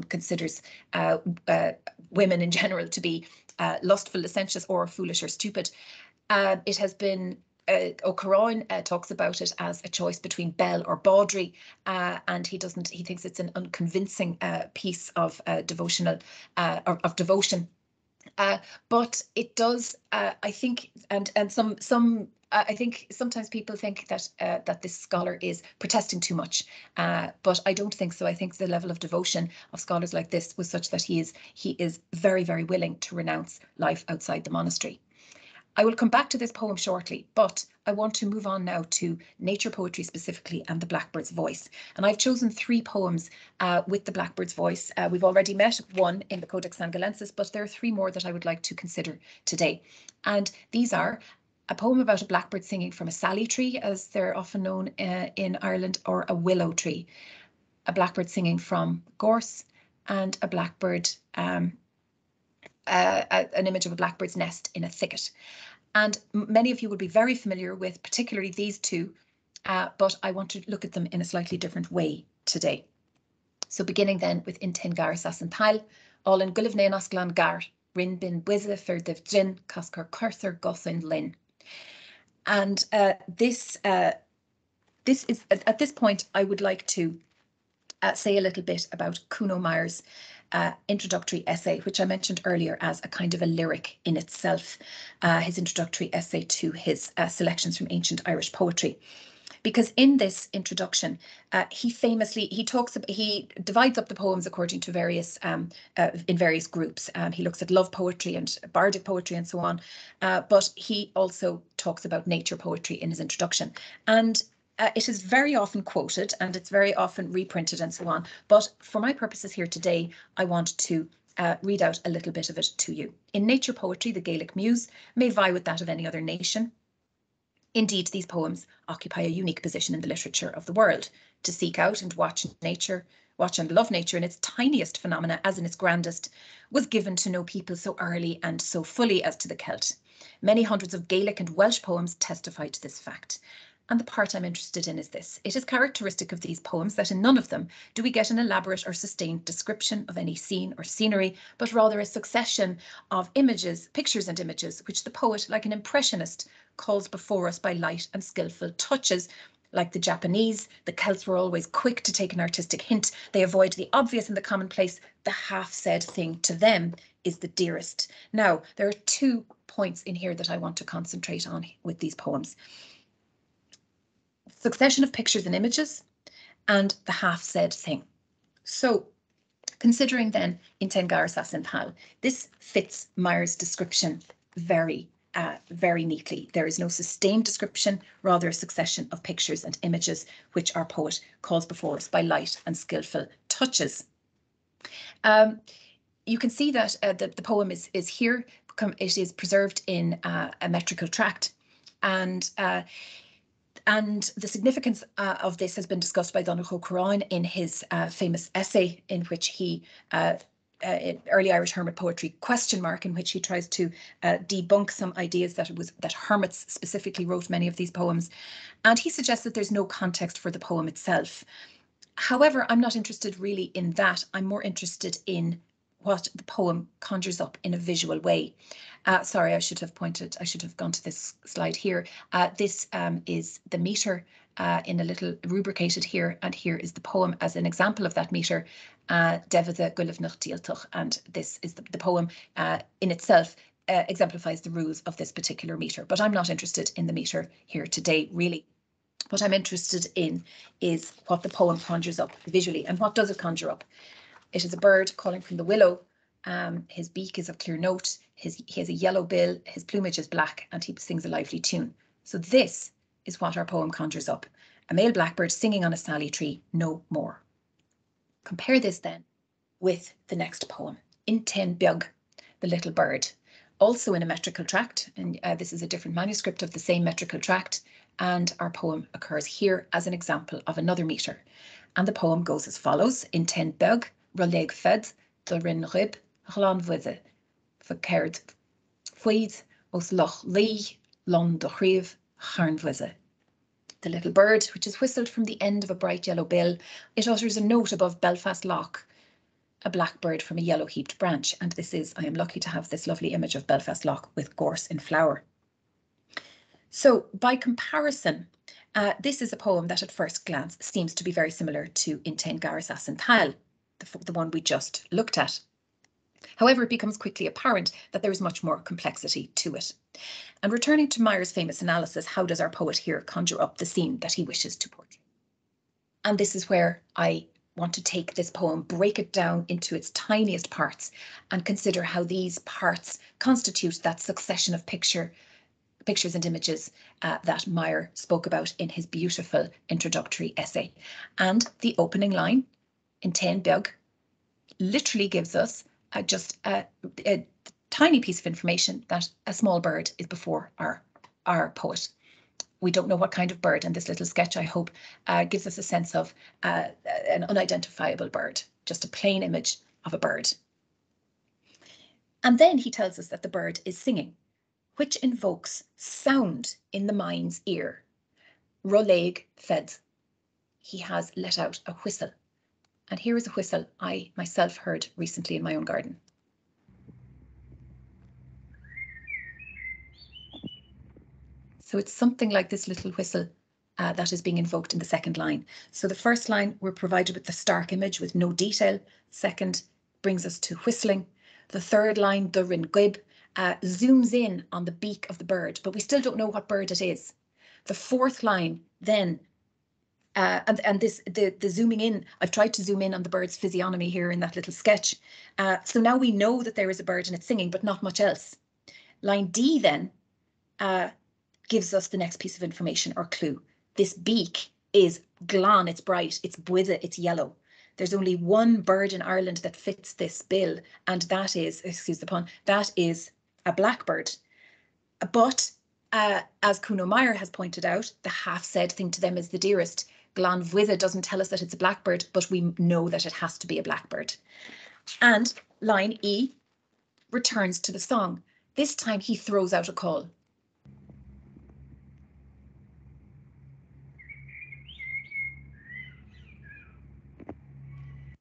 considers women in general to be lustful, licentious, or foolish or stupid. It has been O'Carroll talks about it as a choice between bell or bawdry, and he thinks it's an unconvincing piece of devotion. But it does, I think, and some I think sometimes people think that that this scholar is protesting too much, but I don't think so. I think the level of devotion of scholars like this was such that he is very, very willing to renounce life outside the monastery. I will come back to this poem shortly, but I want to move on now to nature poetry specifically and the Blackbird's voice. And I've chosen 3 poems with the Blackbird's voice. We've already met one in the Codex sungalensis, but there are 3 more that I would like to consider today. And these are a poem about a blackbird singing from a sally tree, as they're often known in Ireland, or a willow tree. A blackbird singing from gorse, and a blackbird an image of a blackbird's nest in a thicket. And many of you will be very familiar with particularly these 2, but I want to look at them in a slightly different way today. So beginning then with In Tin Gar Sasan Tal, all in Gulivne Osglan Gar, Rin Bin Bwize for the Jin, Kaskar Kurther Gothin Lin. And this is, at this point, I would like to say a little bit about Cunomeyers' introductory essay, which I mentioned earlier as a kind of a lyric in itself, his introductory essay to his selections from ancient Irish poetry. Because in this introduction, he divides up the poems according to various in various groups. He looks at love poetry and bardic poetry and so on, but he also talks about nature poetry in his introduction. And it is very often quoted and it's very often reprinted and so on. But for my purposes here today, I want to read out a little bit of it to you. In nature poetry, the Gaelic muse may vie with that of any other nation. Indeed, these poems occupy a unique position in the literature of the world. To seek out and watch and love nature in its tiniest phenomena as in its grandest, was given to no people so early and so fully as to the Celt. Many hundreds of Gaelic and Welsh poems testify to this fact. And the part I'm interested in is this. It is characteristic of these poems that in none of them do we get an elaborate or sustained description of any scene or scenery, but rather a succession of images, pictures and images, which the poet, like an impressionist, calls before us by light and skillful touches. Like the Japanese, the Celts were always quick to take an artistic hint. They avoid the obvious and the commonplace. The half-said thing to them is the dearest. Now, there are 2 points in here that I want to concentrate on with these poems. Succession of pictures and images, and the half-said thing. So, considering then In Tin Gar Sasan Tal, this fits Meyer's description very neatly. There is no sustained description, rather a succession of pictures and images, which our poet calls before us by light and skillful touches. You can see that the poem is here. It is preserved in a metrical tract, and the significance of this has been discussed by Donnchú in his famous essay, in which he, Early Irish Hermit Poetry, in which he tries to debunk some ideas that hermits specifically wrote many of these poems. And he suggests that there's no context for the poem itself. However, I'm not interested really in that. I'm more interested in what the poem conjures up in a visual way. Sorry, I should have gone to this slide here. This is the meter in a little rubricated here, and here is the poem as an example of that meter, Devitha Gulivnach Dieltuch, and this is the poem in itself exemplifies the rules of this particular meter. But I'm not interested in the meter here today, really. What I'm interested in is what the poem conjures up visually. And what does it conjure up? It is a bird calling from the willow. His beak is of clear note. He has a yellow bill. His plumage is black, and he sings a lively tune. So this is what our poem conjures up. A male blackbird singing on a sally tree, no more. Compare this then with the next poem, In Tin Beag, the little bird, also in a metrical tract. And this is a different manuscript of the same metrical tract. And our poem occurs here as an example of another meter. And the poem goes as follows: In Tin Beag, Roleg Fed, the Rin Rib, Glanwithe, Verkeerd Fuid, Os Loch Lee, Lon the Chriv, Harnwithe. The little bird, which is whistled from the end of a bright yellow bill, it utters a note above Belfast Loch, a blackbird from a yellow heaped branch. And this is, I am lucky to have this lovely image of Belfast Loch with gorse in flower. So by comparison, this is a poem that at first glance seems to be very similar to Intain Garas Asan Tal, the one we just looked at. However, it becomes quickly apparent that there is much more complexity to it. And returning to Meyer's famous analysis, how does our poet here conjure up the scene that he wishes to portray? And this is where I want to take this poem, break it down into its tiniest parts, and consider how these parts constitute that succession of pictures and images that Meyer spoke about in his beautiful introductory essay. And the opening line, in Ten Beg, literally gives us just a tiny piece of information that a small bird is before our poet. We don't know what kind of bird, and this little sketch, I hope, gives us a sense of an unidentifiable bird, just a plain image of a bird. And then he tells us that the bird is singing, which invokes sound in the mind's ear. Roleg fed. He has let out a whistle. And here is a whistle I myself heard recently in my own garden. So it's something like this little whistle that is being invoked in the second line. So the first line, we're provided with the stark image with no detail. Second brings us to whistling. The third line, the Ringib, zooms in on the beak of the bird, but we still don't know what bird it is. The fourth line then, and the zooming in, I've tried to zoom in on the bird's physiognomy here in that little sketch. So now we know that there is a bird and it's singing, but not much else. Line D then gives us the next piece of information or clue. This beak is glan, it's bright, it's buithe, it's yellow. There's only one bird in Ireland that fits this bill, and that is, excuse the pun, that is a blackbird. But as Cunomeyer has pointed out, the half said thing to them is the dearest. Glanwithe doesn't tell us that it's a blackbird, but we know that it has to be a blackbird. And line E returns to the song. This time he throws out a call.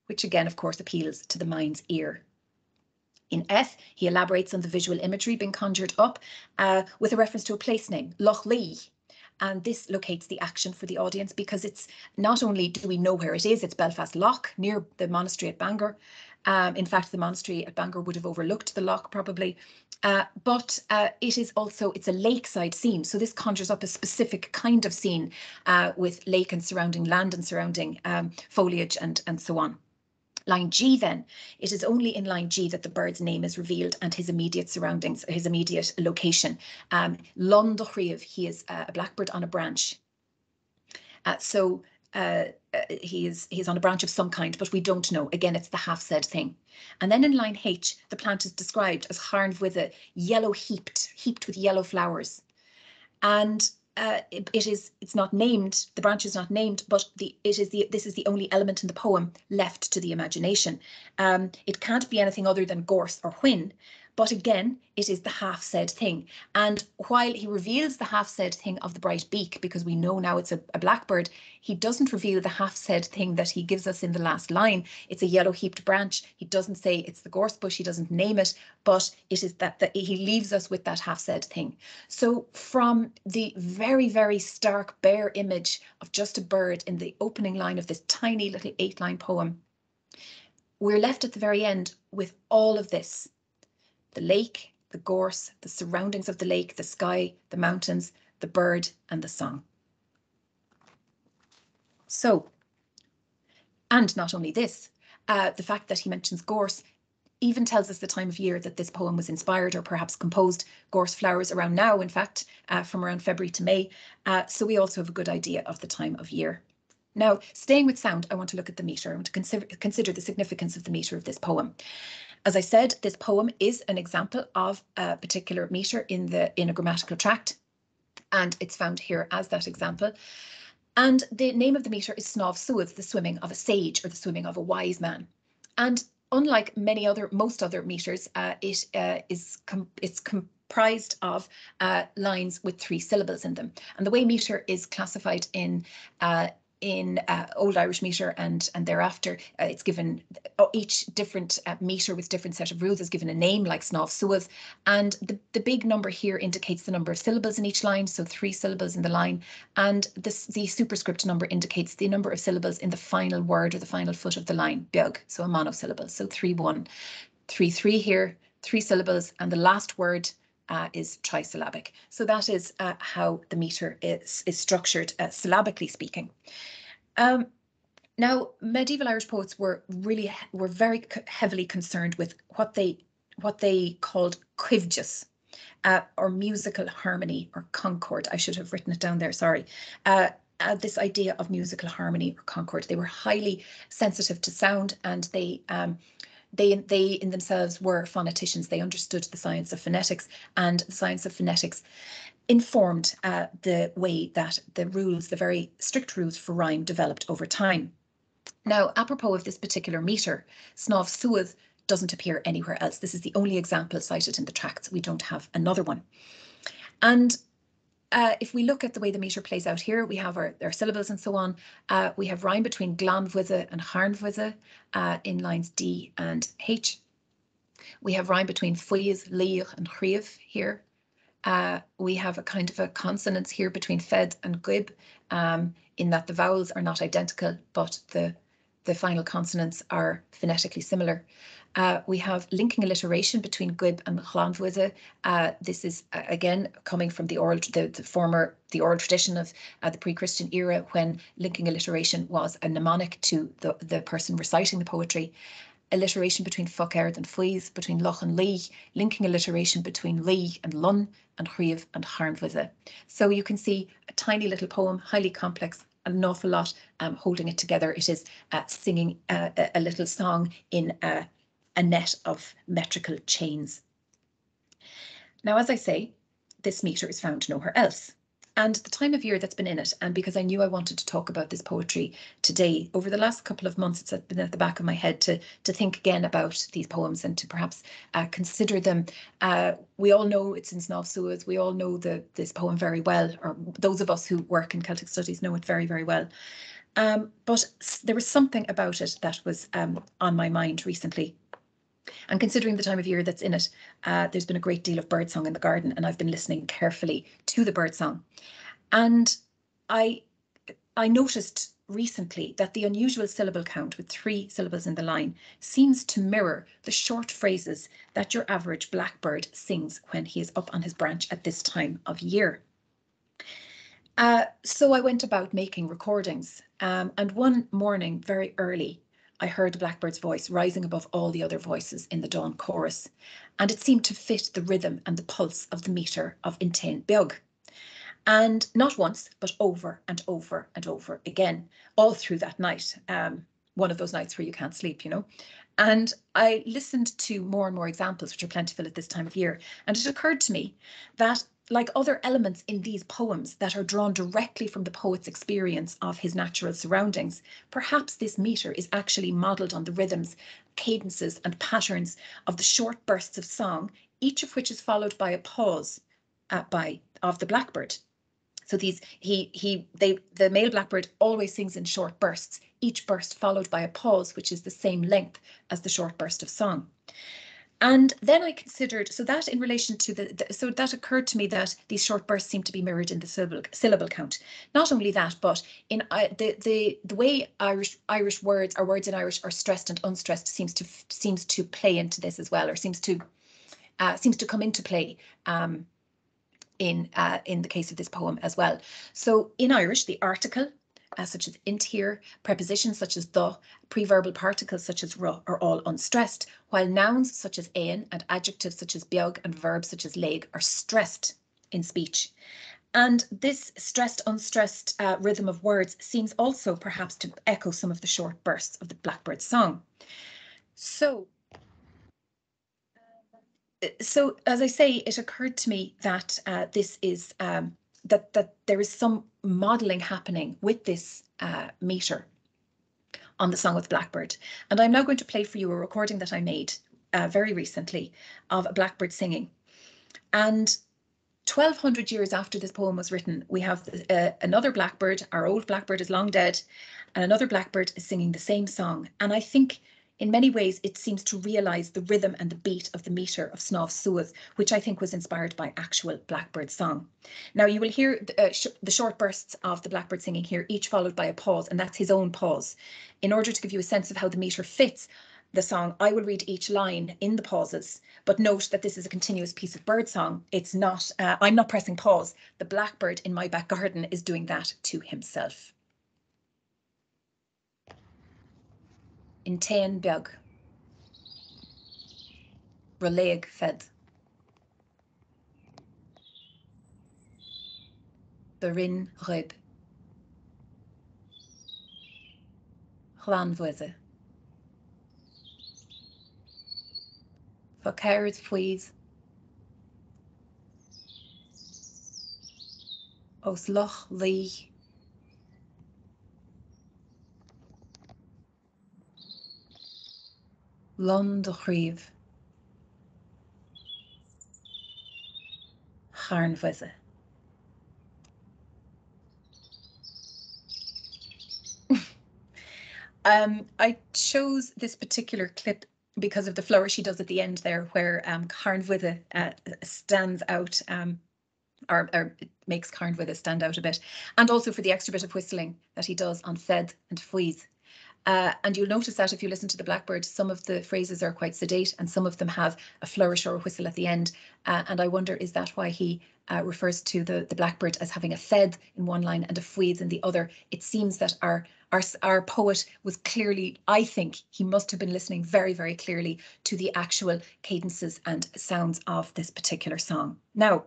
Which again, of course, appeals to the mind's ear. In F, he elaborates on the visual imagery being conjured up with a reference to a place name, Loch Lee. And this locates the action for the audience because it's not only do we know where it is, it's Belfast Loch near the monastery at Bangor. In fact, the monastery at Bangor would have overlooked the loch probably. But it is also, it's a lakeside scene. So this conjures up a specific kind of scene with lake and surrounding land and surrounding foliage and so on. Line G then, it is only in line G that the bird's name is revealed and his immediate surroundings, his immediate location. Lon do Chriv, he is a blackbird on a branch. He is on a branch of some kind, but we don't know. Again, it's the half said thing. And then in line H, the plant is described as harned with a yellow heaped with yellow flowers. And it's not named, the branch is not named, but this is the only element in the poem left to the imagination. It can't be anything other than gorse or whin, but again, it is the half said thing. And while he reveals the half said thing of the bright beak, because we know now it's a blackbird, he doesn't reveal the half said thing that he gives us in the last line. It's a yellow heaped branch. He doesn't say it's the gorse bush. He doesn't name it, but it is that he leaves us with that half said thing. So from the very, very stark bare image of just a bird in the opening line of this tiny little 8-line poem, we're left at the very end with all of this. The lake, the gorse, the surroundings of the lake, the sky, the mountains, the bird, and the song. So, and not only this, the fact that he mentions gorse even tells us the time of year that this poem was inspired or perhaps composed. Gorse flowers around now, in fact, from around February to May. So we also have a good idea of the time of year. Now, staying with sound, I want to look at the metre. I want to consider the significance of the metre of this poem. As I said, this poem is an example of a particular metre in a grammatical tract, and it's found here as that example. And the name of the metre is Snav Suav, the swimming of a sage or the swimming of a wise man. And unlike most other meters, it's comprised of lines with 3 syllables in them. And the way meter is classified in Old Irish meter and thereafter, it's given each different meter with different set of rules is given a name, like Snáv Suas, and the big number here indicates the number of syllables in each line, so 3 syllables in the line, and the superscript number indicates the number of syllables in the final word or the final foot of the line, beag, so a monosyllable, so 3-1, 3-3 here, 3 syllables, and the last word is trisyllabic. So that is how the meter is structured, syllabically speaking. Now, medieval Irish poets were very heavily concerned with what they called cuimhdeas, or musical harmony or concord. I should have written it down there, sorry. This idea of musical harmony or concord. They were highly sensitive to sound, and they in themselves were phoneticians. They understood the science of phonetics, and the science of phonetics informed the way that the very strict rules for rhyme developed over time. Now, apropos of this particular meter, Snáv Suas doesn't appear anywhere else. This is the only example cited in the tracts. We don't have another one. And if we look at the way the meter plays out here, we have our syllables and so on. We have rhyme between glanmhuise and harnmhuise in lines D and H. We have rhyme between fuis, lir and chríomh here. We have a kind of a consonance here between fed and gib, in that the vowels are not identical, but the final consonants are phonetically similar. We have linking alliteration between gib and glanmhuise. This is again coming from the oral tradition of the pre-Christian era, when linking alliteration was a mnemonic to the person reciting the poetry. Alliteration between fucard and fuis, between loch and lee, linking alliteration between lee and lun, and chríomh and harnmhuise. So you can see a tiny little poem, highly complex, an awful lot holding it together. It is singing a little song in a net of metrical chains. Now, as I say, this meter is found nowhere else. And the time of year that's been in it, and because I knew I wanted to talk about this poetry today, over the last couple of months, it's been at the back of my head to think again about these poems and to perhaps consider them. We all know it's in Snáv Suas. We all know this poem very well, or those of us who work in Celtic studies know it very, very well. But there was something about it that was on my mind recently. And considering the time of year that's in it, there's been a great deal of birdsong in the garden, and I've been listening carefully to the birdsong. And I noticed recently that the unusual syllable count with 3 syllables in the line seems to mirror the short phrases that your average blackbird sings when he is up on his branch at this time of year. So I went about making recordings, and one morning very early, I heard the blackbird's voice rising above all the other voices in the dawn chorus, and it seemed to fit the rhythm and the pulse of the meter of Intain Beag. And not once, but over and over and over again, all through that night, one of those nights where you can't sleep, you know. And I listened to more and more examples, which are plentiful at this time of year, and it occurred to me that, like other elements in these poems that are drawn directly from the poet's experience of his natural surroundings, perhaps this meter is actually modelled on the rhythms, cadences and patterns of the short bursts of song, each of which is followed by a pause of the blackbird. So the male blackbird always sings in short bursts, each burst followed by a pause, which is the same length as the short burst of song. And then I considered, so that in relation to so that occurred to me that these short bursts seem to be mirrored in the syllable count. Not only that, but in the way Irish words, or words in Irish, are stressed and unstressed seems to play into this as well, or seems to come into play in the case of this poem as well. So in Irish, the article, such as int here, prepositions such as the, preverbal particles such as ru are all unstressed, while nouns such as éan and adjectives such as beag and verbs such as leg are stressed in speech. And this stressed, unstressed rhythm of words seems also perhaps to echo some of the short bursts of the blackbird song. So as I say, it occurred to me that this is that there is some modelling happening with this meter on the Song of the Blackbird. And I'm now going to play for you a recording that I made very recently of a blackbird singing. And 1200 years after this poem was written, we have another blackbird. Our old blackbird is long dead, and another blackbird is singing the same song. And I think in many ways it seems to realise the rhythm and the beat of the metre of Snámh Suaimh, which I think was inspired by actual blackbird song. Now you will hear the short bursts of the blackbird singing here, each followed by a pause, and that's his own pause. In order to give you a sense of how the metre fits the song, I will read each line in the pauses, but note that this is a continuous piece of bird song. It's not, I'm not pressing pause. The blackbird in my back garden is doing that to himself. In Téan beag, Roléig fed, Berin rib, Chlanvuise, Facaird fuiz, Os Loch Lee, Lond Chríomh, Charnvuise. I chose this particular clip because of the flourish he does at the end there, where Charnvuise stands out, or it makes Charnvuise stand out a bit, and also for the extra bit of whistling that he does on fed and fuiz. And you'll notice that if you listen to the blackbird, some of the phrases are quite sedate and some of them have a flourish or a whistle at the end. And I wonder, is that why he refers to the blackbird as having a fed in one line and a fuiz in the other? It seems that our poet was clearly, I think he must have been listening very, very clearly to the actual cadences and sounds of this particular song. Now,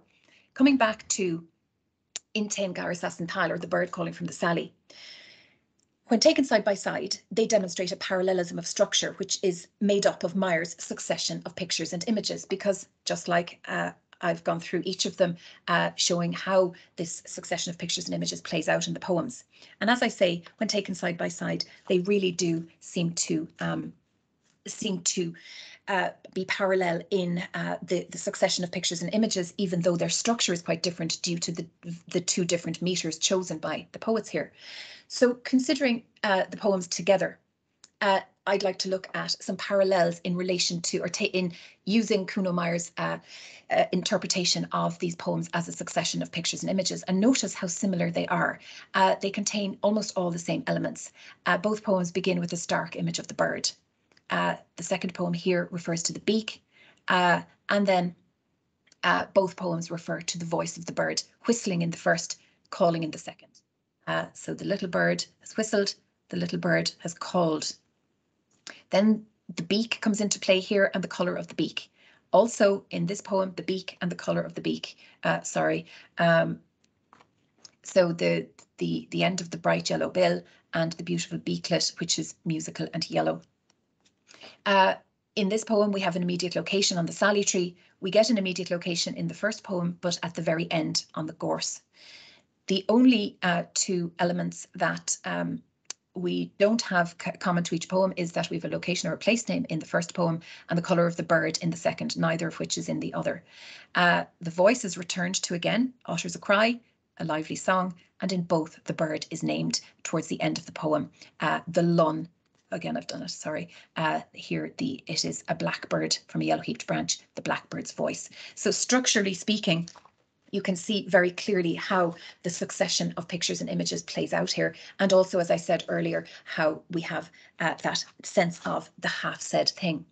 coming back to In Téan Garras an Tail, or the bird calling from the Sally. When taken side by side, they demonstrate a parallelism of structure, which is made up of Meyer's succession of pictures and images, because just like I've gone through each of them, showing how this succession of pictures and images plays out in the poems. And as I say, when taken side by side, they really do seem to be parallel in the succession of pictures and images, even though their structure is quite different due to the two different meters chosen by the poets here. So considering the poems together, I'd like to look at some parallels in relation to, or in using Cunomeyers' interpretation of these poems as a succession of pictures and images, and notice how similar they are. They contain almost all the same elements. Both poems begin with a stark image of the bird. The second poem here refers to the beak, and then both poems refer to the voice of the bird, whistling in the first, calling in the second. So the little bird has whistled, the little bird has called. Then the beak comes into play here, and the colour of the beak. Also in this poem, the beak and the colour of the beak. So the end of the bright yellow bill and the beautiful beaklet, which is musical and yellow. In this poem, we have an immediate location on the sally tree. We get an immediate location in the first poem, but at the very end on the gorse. The only two elements that we don't have common to each poem is that we have a location or a place name in the first poem and the colour of the bird in the second, neither of which is in the other. The voice is returned to again, utters a cry, a lively song, and in both the bird is named towards the end of the poem. The lun, again I've done it, sorry, here it is a blackbird from a yellow-heaped branch, the blackbird's voice. So structurally speaking, you can see very clearly how the succession of pictures and images plays out here. And also, as I said earlier, how we have that sense of the half-said thing.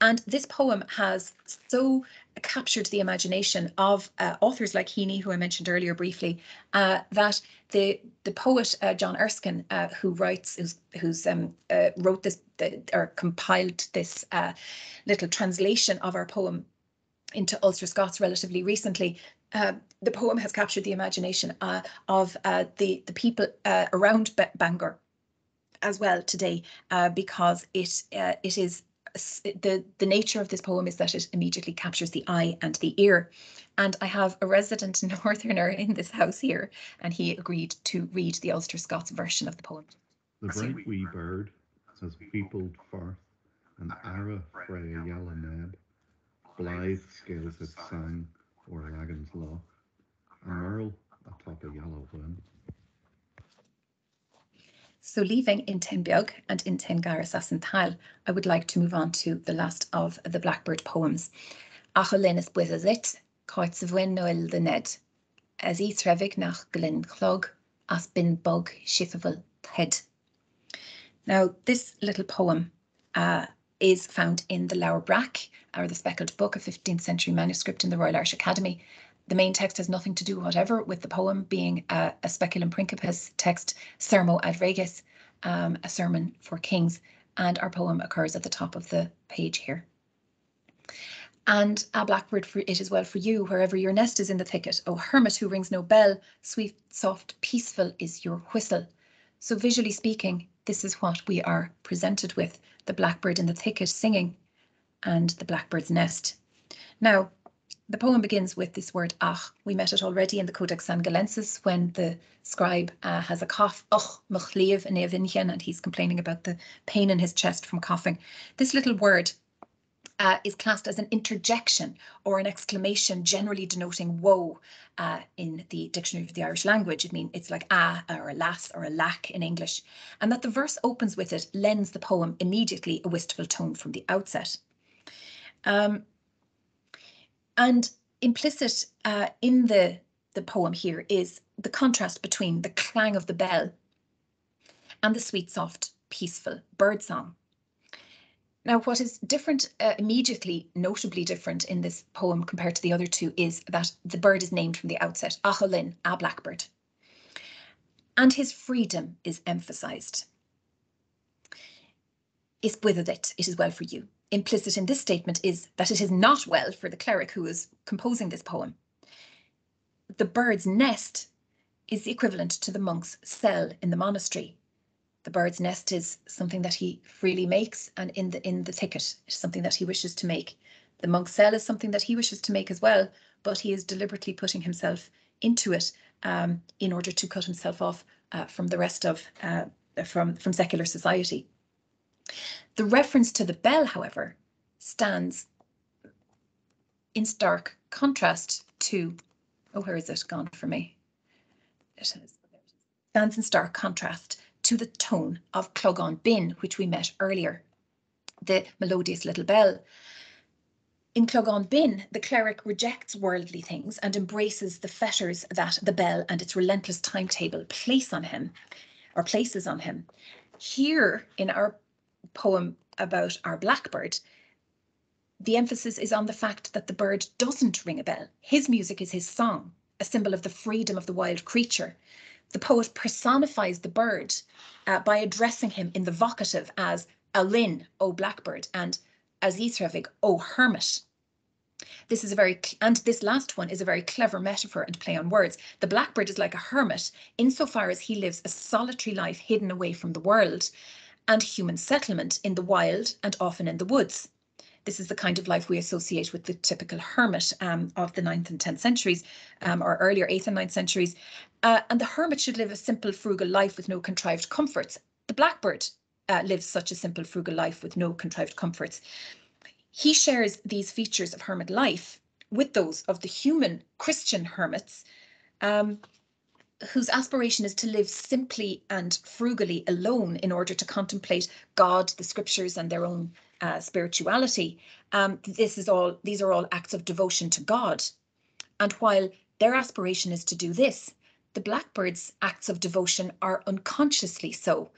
And this poem has so captured the imagination of authors like Heaney, who I mentioned earlier briefly, that the poet John Erskine, who wrote this or compiled this little translation of our poem into Ulster Scots relatively recently, the poem has captured the imagination of the people around Bangor as well today, because it is the nature of this poem is that it immediately captures the eye and the ear. And I have a resident northerner in this house here, and he agreed to read the Ulster Scots version of the poem. The bright wee bird has peopled forth an ara frae a yellow neb, blithe scales its sang o'er Lagan's loch, a merle atop a yellow whin. So leaving in Tinbeog and in Tingaris as Tal, I would like to move on to the last of the Blackbird poems. Achalin is buizazit, coits of win noil the ned, as trevig nach glyn clog, as bin bog shithavel head. Now, this little poem is found in the Lower Brack, or the Speckled Book, a 15th century manuscript in the Royal Irish Academy. The main text has nothing to do whatever with the poem, being a Speculum Principes text, Sermo ad Regis, a sermon for kings, and our poem occurs at the top of the page here. And a blackbird for it is well for you, wherever your nest is in the thicket. O hermit who rings no bell, sweet, soft, peaceful is your whistle. So visually speaking, this is what we are presented with, the blackbird in the thicket singing and the blackbird's nest. Now, the poem begins with this word ach. We met it already in the Codex sungalensis when the scribe has a cough, och, machlev, and he's complaining about the pain in his chest from coughing. This little word is classed as an interjection or an exclamation, generally denoting woe in the Dictionary of the Irish Language. It's like or a lass or a lack in English. And that the verse opens with it lends the poem immediately a wistful tone from the outset. And implicit in the poem here is the contrast between the clang of the bell and the sweet, soft, peaceful bird song. Now, what is different, immediately notably different in this poem compared to the other two, is that the bird is named from the outset, Achalin, a blackbird. And his freedom is emphasized. Is buizazit, it is well for you. Implicit in this statement is that it is not well for the cleric who is composing this poem. The bird's nest is the equivalent to the monk's cell in the monastery. The bird's nest is something that he freely makes, and in the thicket is something that he wishes to make. The monk's cell is something that he wishes to make as well, but he is deliberately putting himself into it in order to cut himself off from the rest of from secular society. The reference to the bell, however, stands in stark contrast to, where is it gone for me? It is. Stands in stark contrast to the tone of Clog on Bin, which we met earlier, the melodious little bell. In Clog on Bin, the cleric rejects worldly things and embraces the fetters that the bell and its relentless timetable places on him. Here, in our poem about our blackbird, the emphasis is on the fact that the bird doesn't ring a bell. His music is his song, a symbol of the freedom of the wild creature. The poet personifies the bird by addressing him in the vocative as Alin, O blackbird, and Azithrevig, O hermit. This last one is a very clever metaphor and play on words. The blackbird is like a hermit insofar as he lives a solitary life hidden away from the world and human settlement in the wild and often in the woods. This is the kind of life we associate with the typical hermit of the 9th and 10th centuries, or earlier 8th and 9th centuries. And the hermit should live a simple, frugal life with no contrived comforts. The blackbird lives such a simple, frugal life with no contrived comforts. He shares these features of hermit life with those of the human Christian hermits, whose aspiration is to live simply and frugally alone in order to contemplate God, the scriptures, and their own spirituality. These are all acts of devotion to God. And while their aspiration is to do this, the blackbird's acts of devotion are unconsciously so,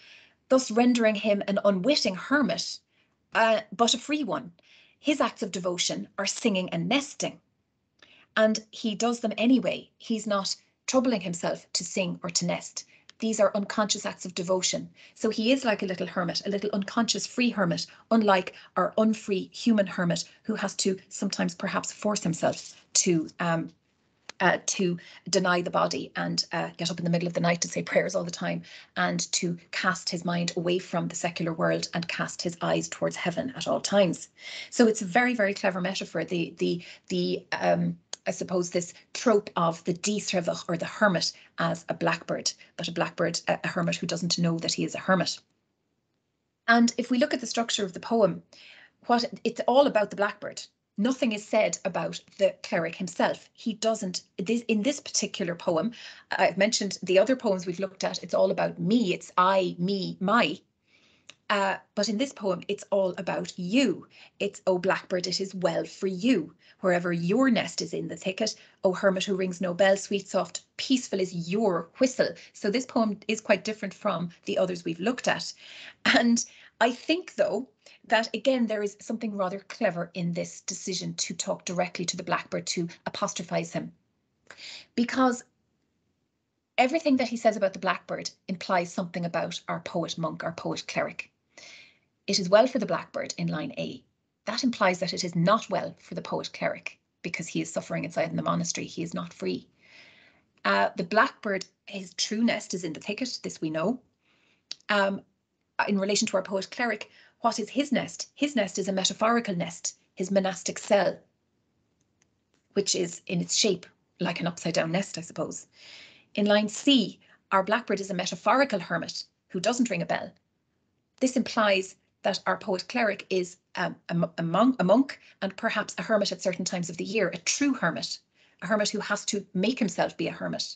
thus rendering him an unwitting hermit, but a free one. His acts of devotion are singing and nesting, and he does them anyway. He's not troubling himself to sing or to nest. These are unconscious acts of devotion. So he is like a little hermit, a little unconscious free hermit, unlike our unfree human hermit who has to sometimes perhaps force himself to deny the body and get up in the middle of the night to say prayers all the time and to cast his mind away from the secular world and cast his eyes towards heaven at all times. So it's a very, very clever metaphor. The I suppose, this trope of the dísreibh or the hermit as a blackbird, but a blackbird, a hermit who doesn't know that he is a hermit. And if we look at the structure of the poem, it's all about the blackbird. Nothing is said about the cleric himself. He doesn't, in this particular poem, I've mentioned the other poems we've looked at, it's all about me, it's I, me, my. But in this poem, it's all about you. It's, oh, blackbird, it is well for you. Wherever your nest is in the thicket, oh, hermit who rings no bell, sweet, soft, peaceful is your whistle. So this poem is quite different from the others we've looked at. And I think, though, that, again, there is something rather clever in this decision to talk directly to the blackbird, to apostrophize him. Because everything that he says about the blackbird implies something about our poet monk, our poet cleric. It is well for the blackbird in line A. That implies that it is not well for the poet cleric because he is suffering inside in the monastery. He is not free. The blackbird, his true nest is in the thicket. This we know. In relation to our poet cleric, what is his nest? His nest is a metaphorical nest, his monastic cell, which is in its shape like an upside down nest, I suppose. In line C, our blackbird is a metaphorical hermit who doesn't ring a bell. This implies that our poet cleric is a monk and perhaps a hermit at certain times of the year, a true hermit, a hermit who has to make himself be a hermit.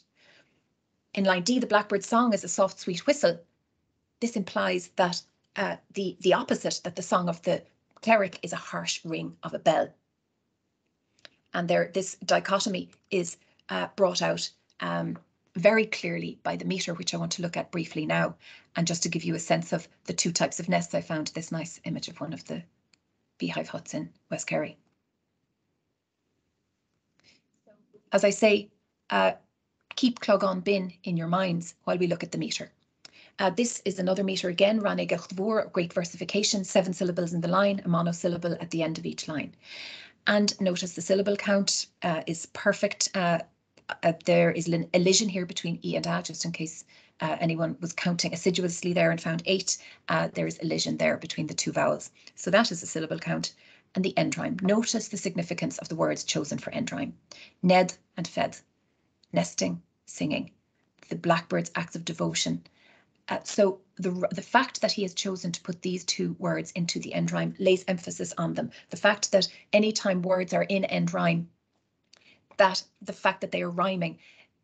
In line D, the blackbird's song is a soft, sweet whistle. This implies that the opposite, that the song of the cleric is a harsh ring of a bell. And this dichotomy is brought out very clearly by the meter, which I want to look at briefly now. And just to give you a sense of the two types of nests, I found this nice image of one of the beehive huts in West Kerry. As I say, keep Clog on Bin in your minds while we look at the meter. This is another meter again, Rane Gechtvor, great versification, 7 syllables in the line, a monosyllable at the end of each line. And notice the syllable count is perfect. There is an elision here between E and A, just in case anyone was counting assiduously there and found 8. There is elision there between the two vowels. So that is the syllable count. And the end rhyme. Notice the significance of the words chosen for end rhyme. Ned and fed, nesting, singing, the blackbird's acts of devotion. So the fact that he has chosen to put these two words into the end rhyme lays emphasis on them. The fact that anytime words are in end rhyme, that the fact that they are rhyming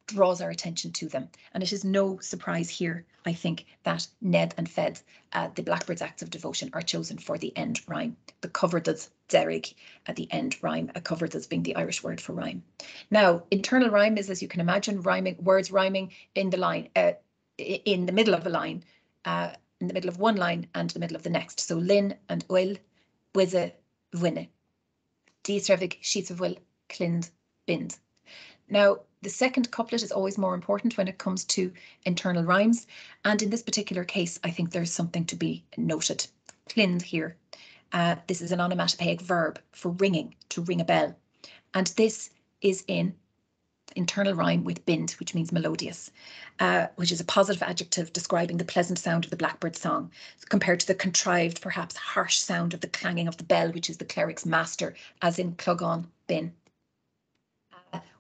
draws our attention to them. And it is no surprise here, I think, that Ned and Fed, the blackbird's acts of devotion, are chosen for the end rhyme. The coverdas derig at the end rhyme, a coverdas being the Irish word for rhyme. Now, internal rhyme is, as you can imagine, words rhyming in the line, in the middle of a line, in the middle of one line and the middle of the next. So lin and oil, wize, winne. Diesrevig, sheetsavil, clind, bind. Now, the second couplet is always more important when it comes to internal rhymes. And in this particular case, I think there's something to be noted. Clind here. This is an onomatopoeic verb for ringing, to ring a bell. And this is in internal rhyme with bind, which means melodious, which is a positive adjective describing the pleasant sound of the blackbird's song, compared to the contrived, perhaps harsh sound of the clanging of the bell, which is the cleric's master, as in Clog on Bin,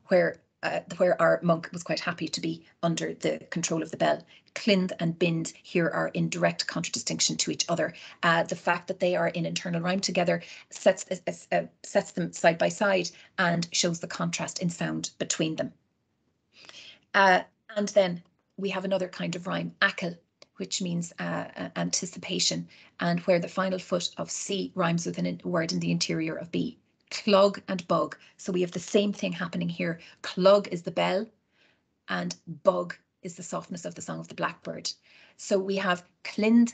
where our monk was quite happy to be under the control of the bell. Clind and bind here are in direct contradistinction to each other. The fact that they are in internal rhyme together sets them side by side and shows the contrast in sound between them. And then we have another kind of rhyme, akel, which means anticipation, and where the final foot of C rhymes with a word in the interior of B. Clog and bug. So we have the same thing happening here. Clog is the bell and bug is the softness of the song of the blackbird. So we have clind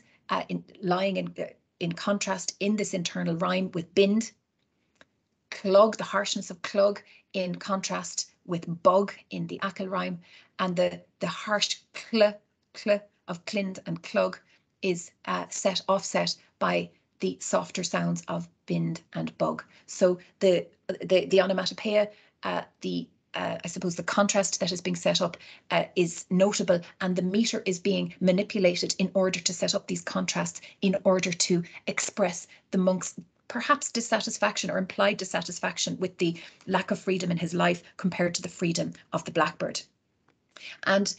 lying in contrast in this internal rhyme with bind. Clog, the harshness of clog, in contrast with bug in the akel rhyme. And the harsh cl of clind and clog is offset by the softer sounds of bind and bug. So the onomatopoeia, I suppose the contrast that is being set up is notable, and the meter is being manipulated in order to set up these contrasts, in order to express the monk's perhaps dissatisfaction or implied dissatisfaction with the lack of freedom in his life compared to the freedom of the Blackbird. And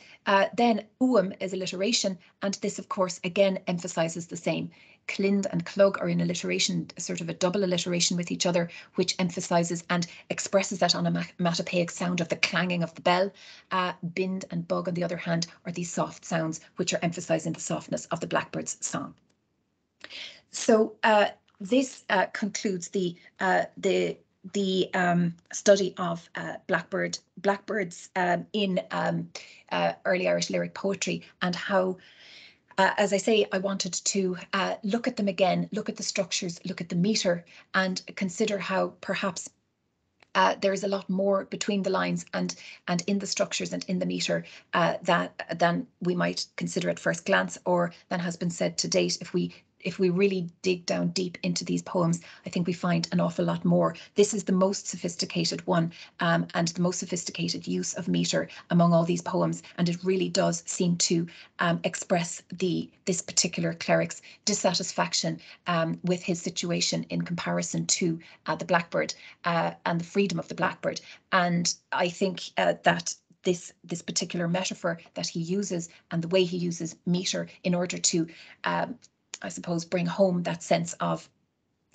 then uam is alliteration, and this of course again emphasizes the same. Clind and clug are in alliteration, sort of a double alliteration with each other, which emphasizes and expresses that onomatopoeic sound of the clanging of the bell. Bind and bug, on the other hand, are these soft sounds which are emphasizing the softness of the Blackbird's song. So this concludes the study of blackbirds in early Irish lyric poetry, and how, as I say, I wanted to look at them again, look at the structures, look at the meter, and consider how perhaps there is a lot more between the lines and in the structures and in the meter than we might consider at first glance, or than has been said to date. If we really dig down deep into these poems, I think we find an awful lot more. This is the most sophisticated one, and the most sophisticated use of meter among all these poems, and it really does seem to express this particular cleric's dissatisfaction with his situation in comparison to the Blackbird and the freedom of the Blackbird. And I think that this particular metaphor that he uses, and the way he uses meter in order to I suppose, bring home that sense of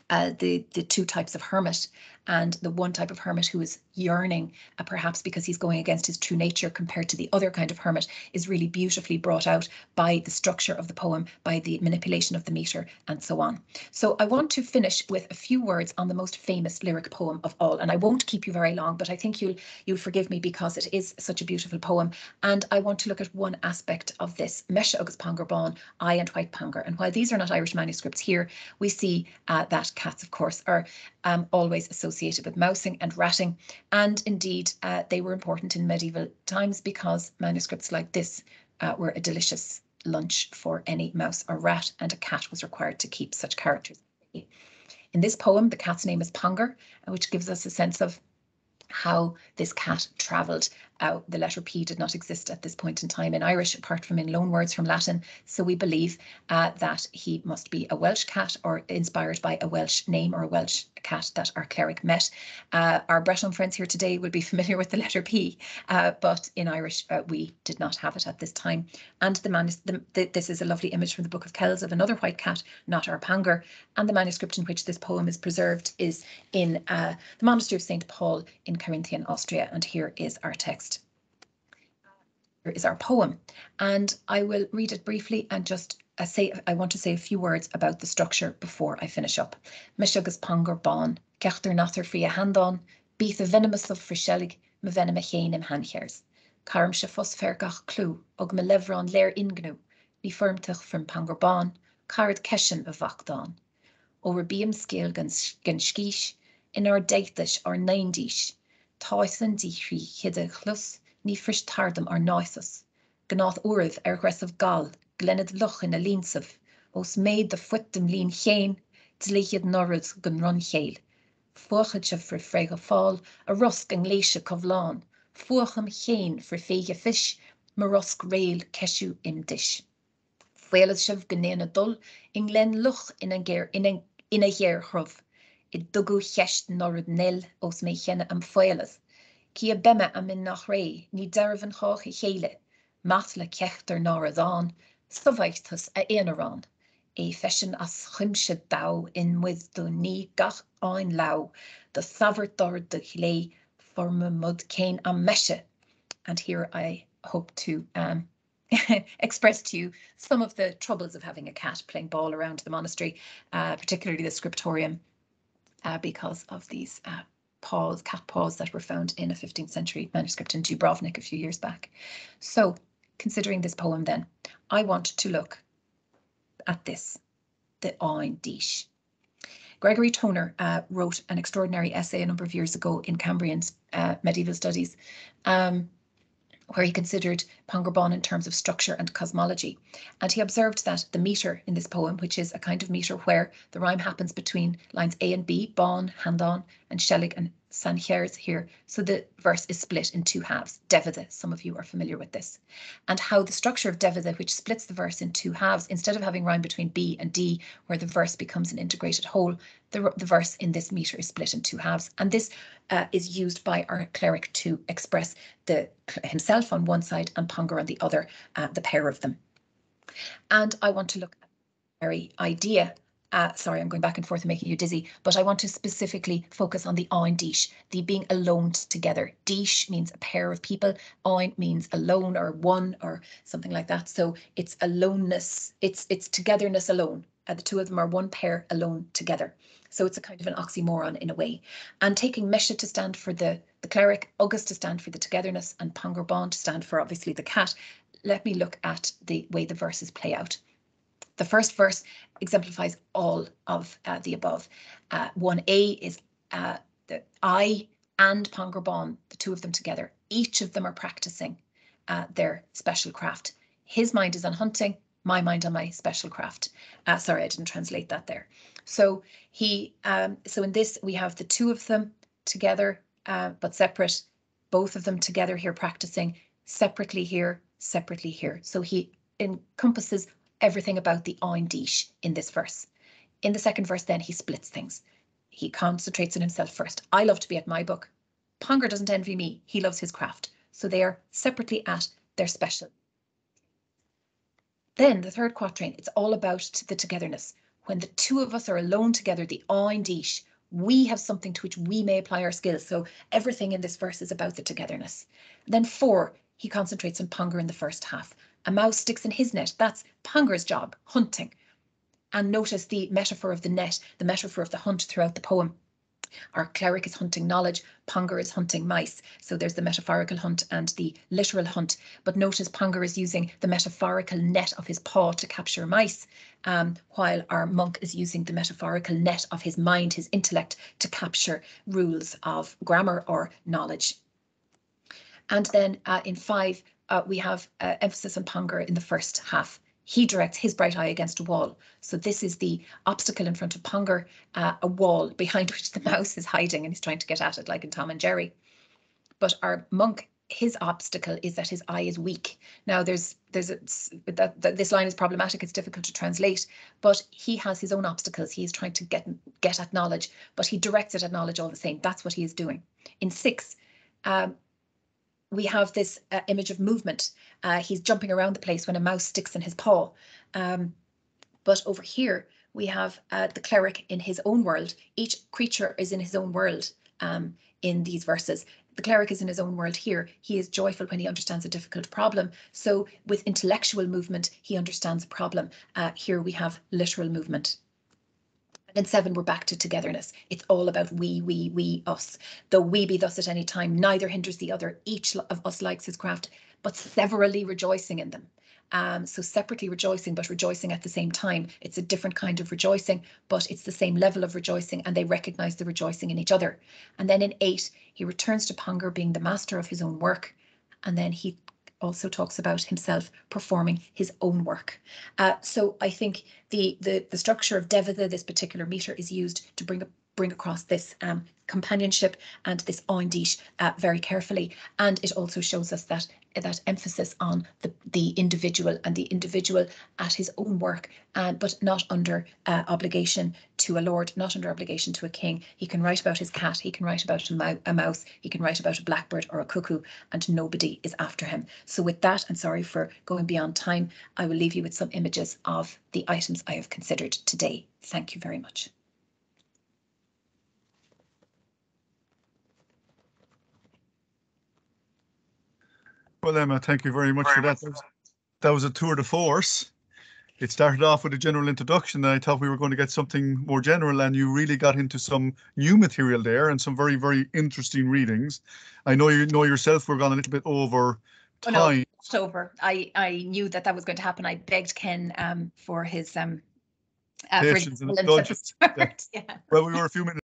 the two types of hermit, and the one type of hermit who is yearning, perhaps because he's going against his true nature, compared to the other kind of hermit, is really beautifully brought out by the structure of the poem, by the manipulation of the meter, and so on. So I want to finish with a few words on the most famous lyric poem of all, and I won't keep you very long, but I think you'll forgive me because it is such a beautiful poem, and I want to look at one aspect of this, Meise agus Pangur Bán, I and White Pangur. And while these are not Irish manuscripts here, we see that cats, of course, are always associated with mousing and ratting, and indeed they were important in medieval times because manuscripts like this were a delicious lunch for any mouse or rat, and a cat was required to keep such characters. In this poem, the cat's name is Pangur, which gives us a sense of how this cat travelled. The letter P did not exist at this point in time in Irish, apart from in loanwords from Latin, so we believe that he must be a Welsh cat, or inspired by a Welsh name or a Welsh cat that our cleric met. Our Breton friends here today will be familiar with the letter P, but in Irish we did not have it at this time. And this is a lovely image from the Book of Kells of another white cat, not our Pangur, and the manuscript in which this poem is preserved is in the Monastery of St. Paul in Carinthian, Austria, and here is our text. Here is our poem, and I will read it briefly and just I want to say a few words about the structure before I finish up. Meise agus Pangur Bán, ceachtar natar frí a handán, bíth a venomous of friselig, me venom a chéin im hanchers. Carm se fosfer gach clú, og me levran leir ingnu, ní firmtach from Pangur Bán, carad keshin a vachdán. Over bíam scale gan skísh, in our deitish or 90s, táisan díchrí hidde chlus, ní frisch tardam ar náisas. Gnáth uirv aggressive gal, glenad luch in a línsaf, os made the footum lín chéin, tlíchiad norrid gun run chéil. Fuachad se for frega fáil, a rusk an léise covlán, fuacham chéin for féige fish, ma rusk rail keshu im dish. Fuelad siv gnéna dul, in glen luch in a géir hruv. I dugu cheist norrid nil, os me chenne am fuelas. Ki a bemme am in nach ré, ní dervan chach I chéile. Matla cechter náradán, sovaichtas a éanarán. E feshin as chimse dau in with do ní gach ein lau, the saverdor de chlé, forme mud cain am meise. And here I hope to express to you some of the troubles of having a cat playing ball around the monastery, particularly the scriptorium, because of these cat paws that were found in a 15th century manuscript in Dubrovnik a few years back. So, considering this poem then, I want to look at this, the Ein Dish. Gregory Toner wrote an extraordinary essay a number of years ago in Cambrian's medieval studies, where he considered Pangur Bán in terms of structure and cosmology. And he observed that the meter in this poem, which is a kind of meter where the rhyme happens between lines A and B, Bán, Handán, and Shelig and Sanchers here. So the verse is split in two halves. Devitha, some of you are familiar with this. And how the structure of Devitha, which splits the verse in two halves, instead of having rhyme between B and D, where the verse becomes an integrated whole, the verse in this meter is split in two halves. And this is used by our cleric to express himself on one side and Pangur on the other, the pair of them. And I want to look at the very idea. Sorry, I'm going back and forth and making you dizzy, but I want to specifically focus on the ein dish, the being alone together. Dish means a pair of people. Ein means alone or one or something like that. So it's aloneness, it's togetherness alone. The two of them are one pair alone together. So it's a kind of an oxymoron in a way. And taking Mesha to stand for the cleric, Ugus to stand for the togetherness, and Pangurbon to stand for obviously the cat, let me look at the way the verses play out. The first verse exemplifies all of the above. 1a is the I and Pangurbon, the two of them together. Each of them are practicing their special craft. His mind is on hunting, my mind on my special craft. Sorry, I didn't translate that there. So so in this we have the two of them together, but separate. Both of them together here practicing, separately here, separately here. So he encompasses everything about the ein dish in this verse. In the second verse, then he splits things. He concentrates on himself first. I love to be at my book. Pangur doesn't envy me. He loves his craft. So they are separately at their special. Then the third quatrain, it's all about the togetherness. When the two of us are alone together, the ein dish, we have something to which we may apply our skills. So everything in this verse is about the togetherness. Then 4, he concentrates on Pangur in the first half. A mouse sticks in his net. That's Pangur's job, hunting. And notice the metaphor of the net, the metaphor of the hunt throughout the poem. Our cleric is hunting knowledge, Pangur is hunting mice. So there's the metaphorical hunt and the literal hunt. But notice Pangur is using the metaphorical net of his paw to capture mice, while our monk is using the metaphorical net of his mind, his intellect, to capture rules of grammar or knowledge. And then in 5, we have emphasis on Pangur in the first half. He directs his bright eye against a wall. So this is the obstacle in front of Pangur, a wall behind which the mouse is hiding and he's trying to get at it like in Tom and Jerry. But our monk, his obstacle is that his eye is weak. Now this line is problematic, it's difficult to translate, but he has his own obstacles. He is trying to get at knowledge, but he directs it at knowledge all the same. That's what he is doing. In 6, we have this image of movement. He's jumping around the place when a mouse sticks in his paw. But over here, we have the cleric in his own world. Each creature is in his own world in these verses. The cleric is in his own world here. He is joyful when he understands a difficult problem. So with intellectual movement, he understands a problem. Here we have literal movement. And in 7, we're back to togetherness. It's all about we, us. Though we be thus at any time, neither hinders the other. Each of us likes his craft, but severally rejoicing in them. So separately rejoicing, but rejoicing at the same time. It's a different kind of rejoicing, but it's the same level of rejoicing, and they recognize the rejoicing in each other. And then in 8, he returns to Pangur being the master of his own work. And then he also talks about himself performing his own work. So I think the structure of Devitha, this particular meter, is used to bring across this companionship and this ein dish very carefully. And it also shows us that emphasis on the individual and the individual at his own work, but not under obligation to a lord, not under obligation to a king. He can write about his cat, he can write about a mouse, he can write about a blackbird or a cuckoo, and nobody is after him. So with that, and sorry for going beyond time, I will leave you with some images of the items I have considered today. Thank you very much. Well, Emma, thank you very much for that. That was a tour de force. It started off with a general introduction, and I thought we were going to get something more general, and you really got into some new material there and some very, very interesting readings. I know you know yourself, we're gone a little bit over time. Oh, no, it's over. I knew that was going to happen. I begged Ken for his patience and indulgence. Yeah. Well, we were a few minutes